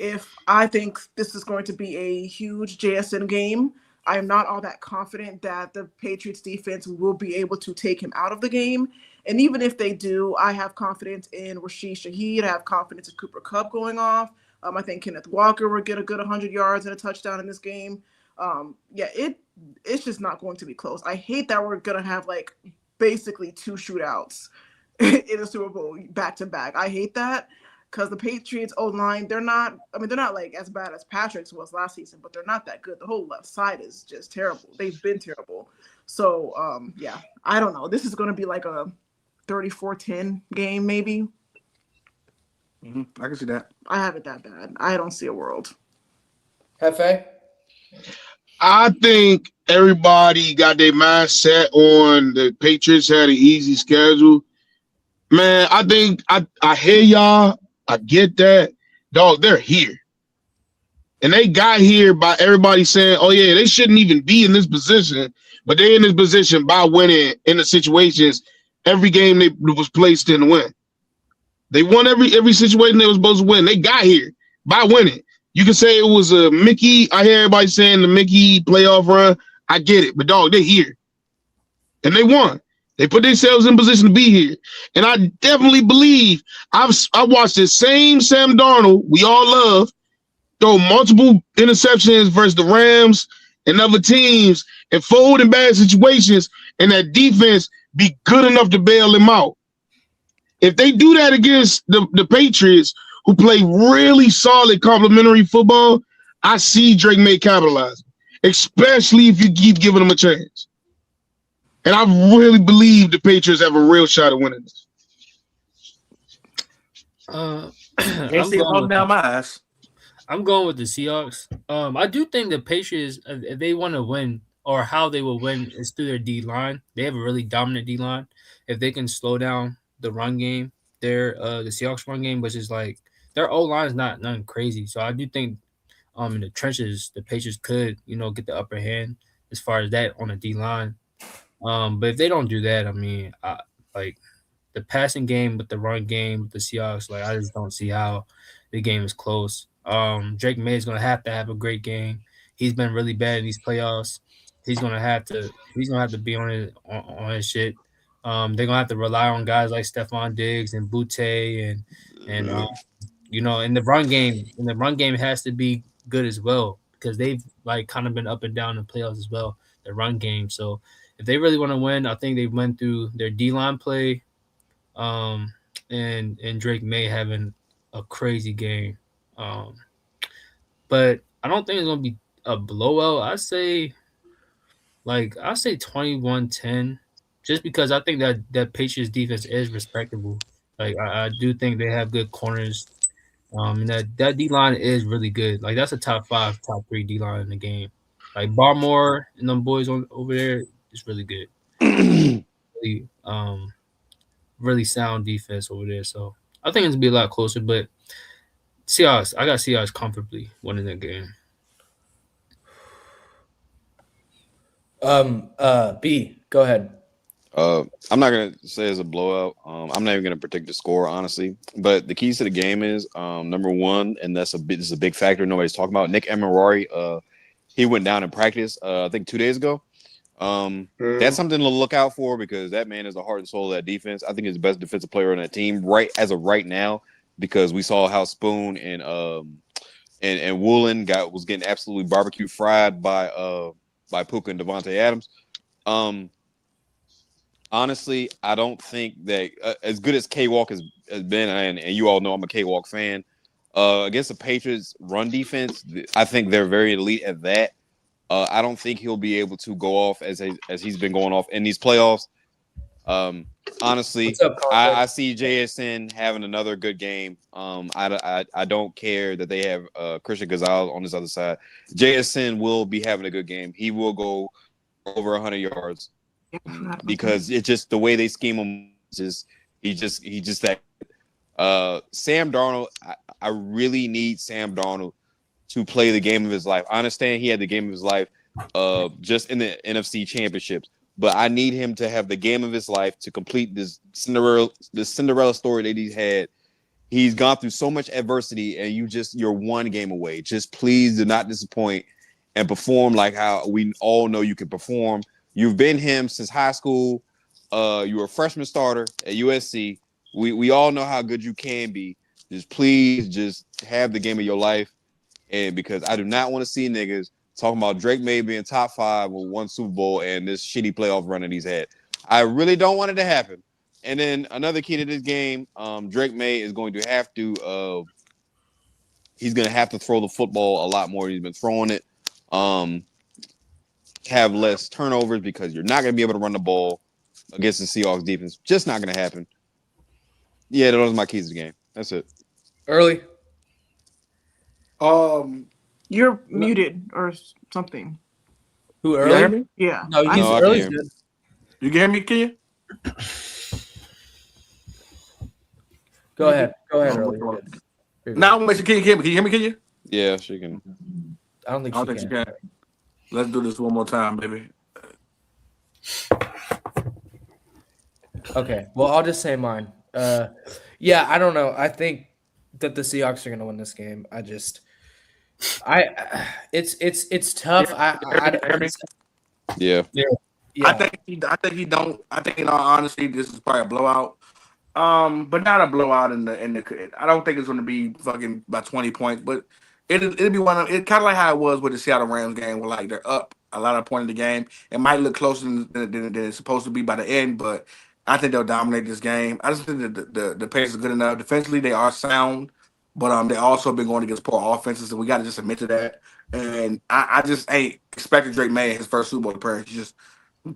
If I think this is going to be a huge JSN game, I am not all that confident that the Patriots defense will be able to take him out of the game. And even if they do, I have confidence in Rashid Shaheed. I have confidence in Cooper Kupp going off. I think Kenneth Walker will get a good 100 yards and a touchdown in this game. It's just not going to be close. I hate that we're going to have like basically 2 shootouts in a Super Bowl back to back. I hate that. Because the Patriots O-line, they're not like as bad as Patrick's was last season, but they're not that good. The whole left side is just terrible. They've been terrible. So, I don't know. This is going to be like a 34-10 game, maybe. Mm-hmm. I can see that. I have it that bad. I don't see a world. Hefe? I think everybody got their mind set on the Patriots had an easy schedule. Man, I think I hear y'all. I get that. Dog, they're here. And they got here by everybody saying, oh, yeah, they shouldn't even be in this position. But they're in this position by winning in the situations. Every game they was placed in to win. They won every situation they was supposed to win. They got here by winning. You can say it was a Mickey. I hear everybody saying the Mickey playoff run. I get it. But, dog, they're here. And they won. They put themselves in position to be here. And I definitely believe I watched the same Sam Darnold we all love throw multiple interceptions versus the Rams and other teams and fold in bad situations, and that defense be good enough to bail him out. If they do that against the Patriots, who play really solid complementary football, I see Drake May capitalizing, especially if you keep giving them a chance. And I really believe the Patriots have a real shot at winning this. Down my ass. I'm going with the Seahawks. I do think the Patriots, if they want to win, or how they will win, is through their D line. They have a really dominant D line. If they can slow down the run game, the Seahawks run game, which is like their O line is nothing crazy. So I do think in the trenches, the Patriots could get the upper hand as far as that on the D line. But if they don't do that, I mean, like the passing game with the run game with the Seahawks, like I just don't see how the game is close. Drake May is gonna have to have a great game. he's been really bad in these playoffs. He's gonna have to be on his shit. They're gonna have to rely on guys like Stephon Diggs and Butte and in the run game. And the run game has to be good as well because they've like kind of been up and down in playoffs as well. The run game. So if they really want to win, I think they went through their D-line play, and Drake May having a crazy game. But I don't think it's gonna be a blowout. I say 21-10, just because I think that Patriots defense is respectable. Like I do think they have good corners. And that D line is really good. Like that's a top 5, top 3 D line in the game. Like Barmore and them boys over there is really good. really, really sound defense over there. So I think it's gonna be a lot closer. But Seahawks, I got Seahawks comfortably winning that game. B, go ahead. I'm not gonna say it's a blowout. I'm not even gonna predict the score, honestly. But the keys to the game is number one, and this is a big factor nobody's talking about. Nick Emirari, he went down in practice, I think 2 days ago. That's something to look out for because that man is the heart and soul of that defense. I think he's the best defensive player on that team as of right now because we saw how Spoon and Woolen was getting absolutely barbecue fried by Puka and Devontae Adams. Honestly, I don't think that as good as K-Walk has been, and you all know I'm a K-Walk fan, against the Patriots run defense, I think they're very elite at that. I don't think he'll be able to go off as he's been going off in these playoffs. Honestly, I see JSN having another good game. I don't care that they have Christian Gonzalez on this other side. JSN will be having a good game. He will go over 100 yards. Because it's just the way they scheme him. He's just that. Sam Darnold, I really need Sam Darnold to play the game of his life. I understand he had the game of his life, just in the NFC championships, but I need him to have the game of his life to complete this Cinderella story that he's had. He's gone through so much adversity, and you're one game away. Just please do not disappoint and perform like how we all know you can perform. You've been him since high school. You were a freshman starter at USC. We all know how good you can be. Just have the game of your life. And because I do not want to see niggas talking about Drake May being top 5 with 1 Super Bowl and this shitty playoff run that he's had. I really don't want it to happen. And then another key to this game, Drake May is going to have to he's going to have to throw the football a lot more. He's been throwing it. Have less turnovers because you're not going to be able to run the ball against the Seahawks defense. Just not going to happen. Yeah, those are my keys to the game. That's it. Early. You're muted or something. Who, You hear Early? me? Yeah. No, I can Early's hear him. good. You can hear me, can you? Go ahead, Early. You're good. Now, can you hear me? Can you hear me? Can you? Yeah, she can. I don't think I don't she think you can. can. Let's do this one more time, baby. Okay, well, I'll just say mine. Yeah, I don't know. I think that the Seahawks are going to win this game. It's tough. Yeah. Yeah. I think he don't. I think in all honesty, this is probably a blowout. But not a blowout in the. I don't think it's going to be fucking by 20 points, but it'll be one of it. Kind of like how it was with the Seattle Rams game, where like they're up a lot of point in the game. It might look closer than it's supposed to be by the end, but I think they'll dominate this game. I just think that the pace is good enough. Defensively, they are sound, but they also been going against poor offenses, and we got to just admit to that. And I just ain't expecting Drake May his first Super Bowl appearance. He just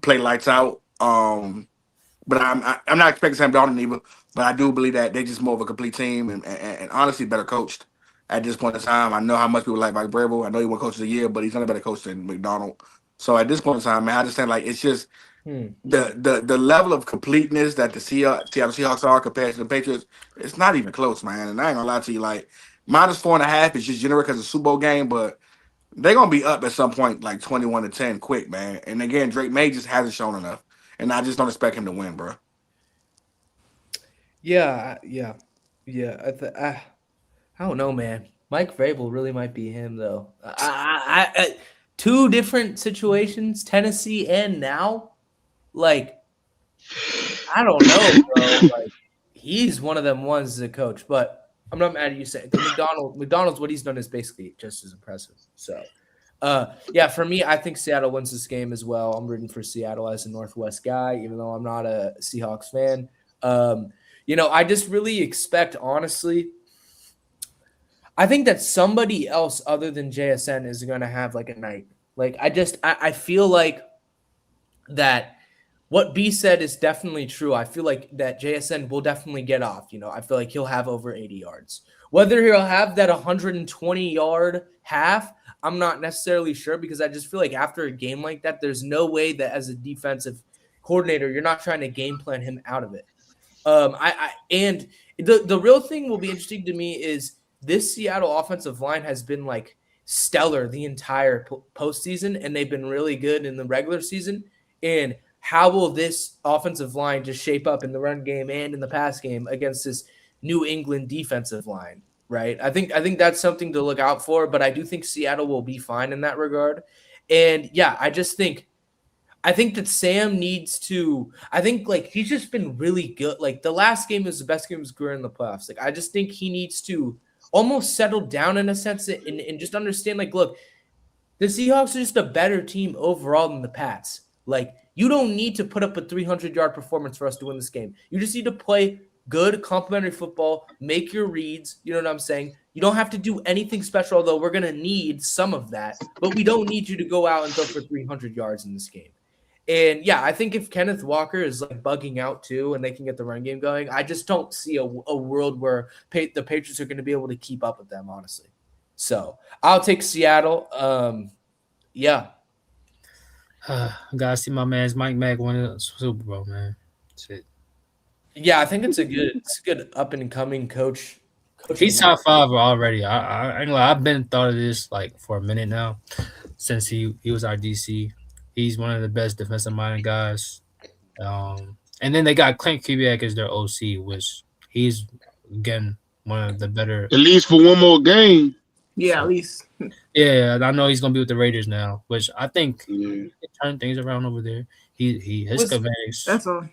play lights out. But I'm not expecting Sam Darnold either. But I do believe that they just more of a complete team and honestly better coached at this point in time. I know how much people like Mike Vrabel. I know he won Coach of the Year, but he's not a better coach than McDonald. So at this point in time, man, I just think like it's just the level of completeness that the Seattle Seahawks are compared to the Patriots. It's not even close, man. And I ain't gonna lie to you, like -4.5 is just generic as a Super Bowl game, but they're gonna be up at some point, like 21-10, quick, man. And again, Drake May just hasn't shown enough, and I just don't expect him to win, bro. Yeah. I don't know, man. Mike Vrabel really might be him, though. I 2 different situations, Tennessee and now. Like, I don't know, bro. Like, he's one of them ones as a coach, but I'm not mad at you saying McDonald's what he's done is basically just as impressive. So, yeah, for me, I think Seattle wins this game as well. I'm rooting for Seattle as a Northwest guy, even though I'm not a Seahawks fan. I just really expect, honestly, I think that somebody else other than JSN is going to have like a night. Like, I feel like that what B said is definitely true. I feel like that JSN will definitely get off. I feel like he'll have over 80 yards. Whether he'll have that 120-yard half, I'm not necessarily sure, because I just feel like after a game like that, there's no way that as a defensive coordinator, you're not trying to game plan him out of it. And the real thing will be interesting to me is this Seattle offensive line has been like stellar the entire postseason, and they've been really good in the regular season. And how will this offensive line just shape up in the run game and in the pass game against this New England defensive line, right? I think that's something to look out for, but I do think Seattle will be fine in that regard. And yeah, I think that Sam needs to – I think, like, he's just been really good. Like, the last game was the best game of his career in the playoffs. Like, I just think he needs to almost settle down in a sense and just understand, like, look, the Seahawks are just a better team overall than the Pats. Like, you don't need to put up a 300-yard performance for us to win this game. You just need to play good complementary football, make your reads. You know what I'm saying? You don't have to do anything special, although we're going to need some of that. But we don't need you to go out and throw for 300 yards in this game. And, yeah, I think if Kenneth Walker is, like, bugging out too and they can get the run game going, I just don't see a world where the Patriots are going to be able to keep up with them, honestly. So, I'll take Seattle. Yeah. I gotta see my man's Mike Mack win the Super Bowl, man. That's it. Yeah, I think it's a good up and coming coach. He's top 5 already. I've been thought of this like for a minute now, since he was our DC. He's one of the best defensive minded guys. And then they got Clint Kubiak as their OC, which he's again one of the better. At least for one more game. Yeah, at least. Yeah, I know he's gonna be with the Raiders now, which I think he can turn things around over there. His schematics.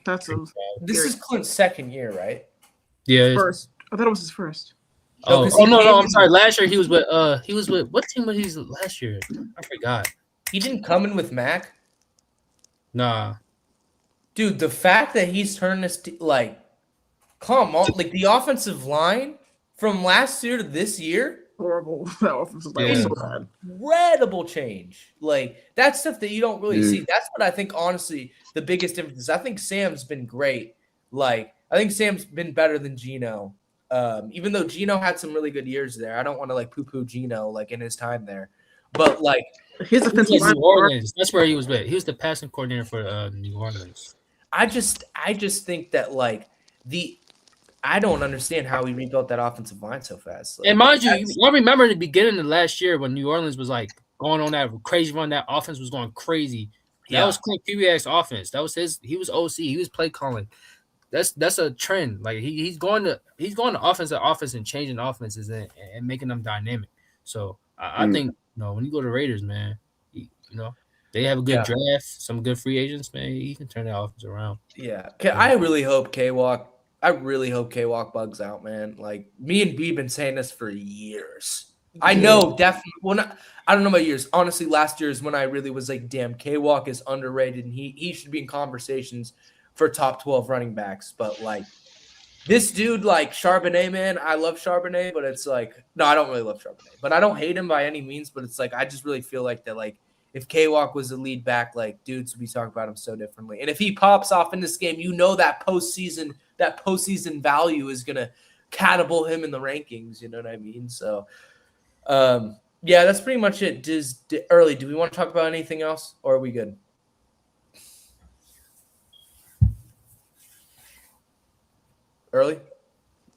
That's a. This is Clint's second year, right? Yeah. First. I thought it was his first. No, I'm sorry. Last year he was with what team was he last year? I forgot. He didn't come in with Mac. Nah. Dude, the fact that he's turned this come on, like the offensive line from last year to this year. Horrible. That offensive line was so bad. Incredible change. Like, that's stuff that you don't really see. That's what I think, honestly, the biggest difference is. I think Sam's been great. Like, I think Sam's been better than Geno. Even though Geno had some really good years there. I don't want to, like, poo-poo Geno, like, in his time there. But, like, his offensive line. New Orleans. That's where he was with. He was the passing coordinator for New Orleans. I just think that, like, I don't understand how we rebuilt that offensive line so fast. Like, and mind you, I remember in the beginning of last year when New Orleans was like going on that crazy run, that offense was going crazy. That was Clint Kubiak's offense. That was he was OC. He was play calling. That's a trend. Like he's going to offense and changing offenses and making them dynamic. So I think when you go to Raiders, man, they have a good draft, some good free agents, man. He can turn that offense around. Yeah, I really hope K-Walk bugs out, man. Like, me and B been saying this for years. I know, definitely. I don't know about years. Honestly, last year is when I really was like, damn, K-Walk is underrated, and he should be in conversations for top 12 running backs. But, like, this dude, like, Charbonnet, man, I love Charbonnet, but it's like, no, I don't really love Charbonnet. But I don't hate him by any means, but it's like, I just really feel like that, like, if K-Walk was the lead back, like, dudes would be talking about him so differently. And if he pops off in this game, that postseason value is going to catapult him in the rankings. You know what I mean? So, yeah, that's pretty much it. Early, do we want to talk about anything else, or are we good? Early?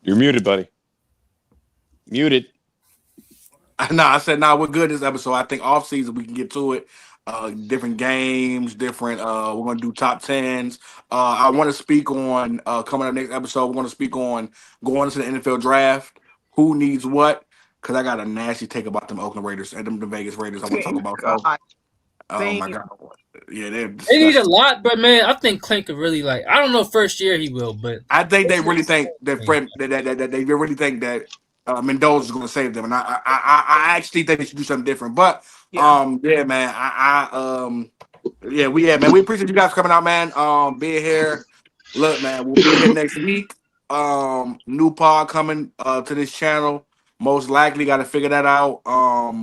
You're muted, buddy. Muted. No, I said we're good this episode. I think off season we can get to it. Different games, different. We're gonna do top 10s. I want to speak on coming up next episode. We're gonna speak on going into the NFL draft. Who needs what? Because I got a nasty take about them Oakland Raiders and them the Vegas Raiders. I want to talk about. Oh my God. Yeah, they're They need a disgusting. lot, but man, I think Clint could really like. I don't know, first year he will, but I think they really think that Fred that they really think that Mendoza is going to save them, and I actually think they should do something different. But yeah, man, man, we appreciate you guys coming out, man. Being here. Look, man, we'll be here next week. New pod coming to this channel. Most likely, got to figure that out.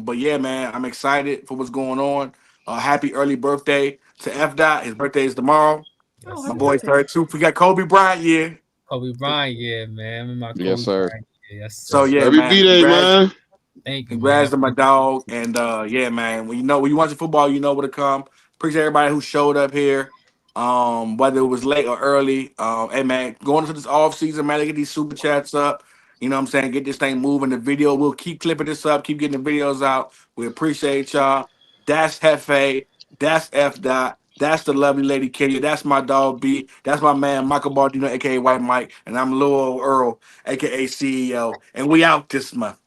But yeah, man, I'm excited for what's going on. Happy early birthday to F Dot. His birthday is tomorrow. Oh, My boy 32. We got Kobe Bryant, yeah. Kobe Bryant, yeah, man. I'm in my Kobe Yes, sir. Bryant, yeah, yes, sir. So yeah, Happy man. B-Day, man. Thank you. Congrats Man. to my dog. And yeah, man. When you watch the football, you know where to come. Appreciate everybody who showed up here. Whether it was late or early. Hey man, going into this off season, man, get these super chats up. You know what I'm saying? Get this thing moving. The video, we'll keep clipping this up, keep getting the videos out. We appreciate y'all. That's Hefe. That's F Dot. That's the lovely lady Kenya. That's my dog B. That's my man Michael Bardino, aka White Mike, and I'm Lil Earl, aka CEO. And we out this month.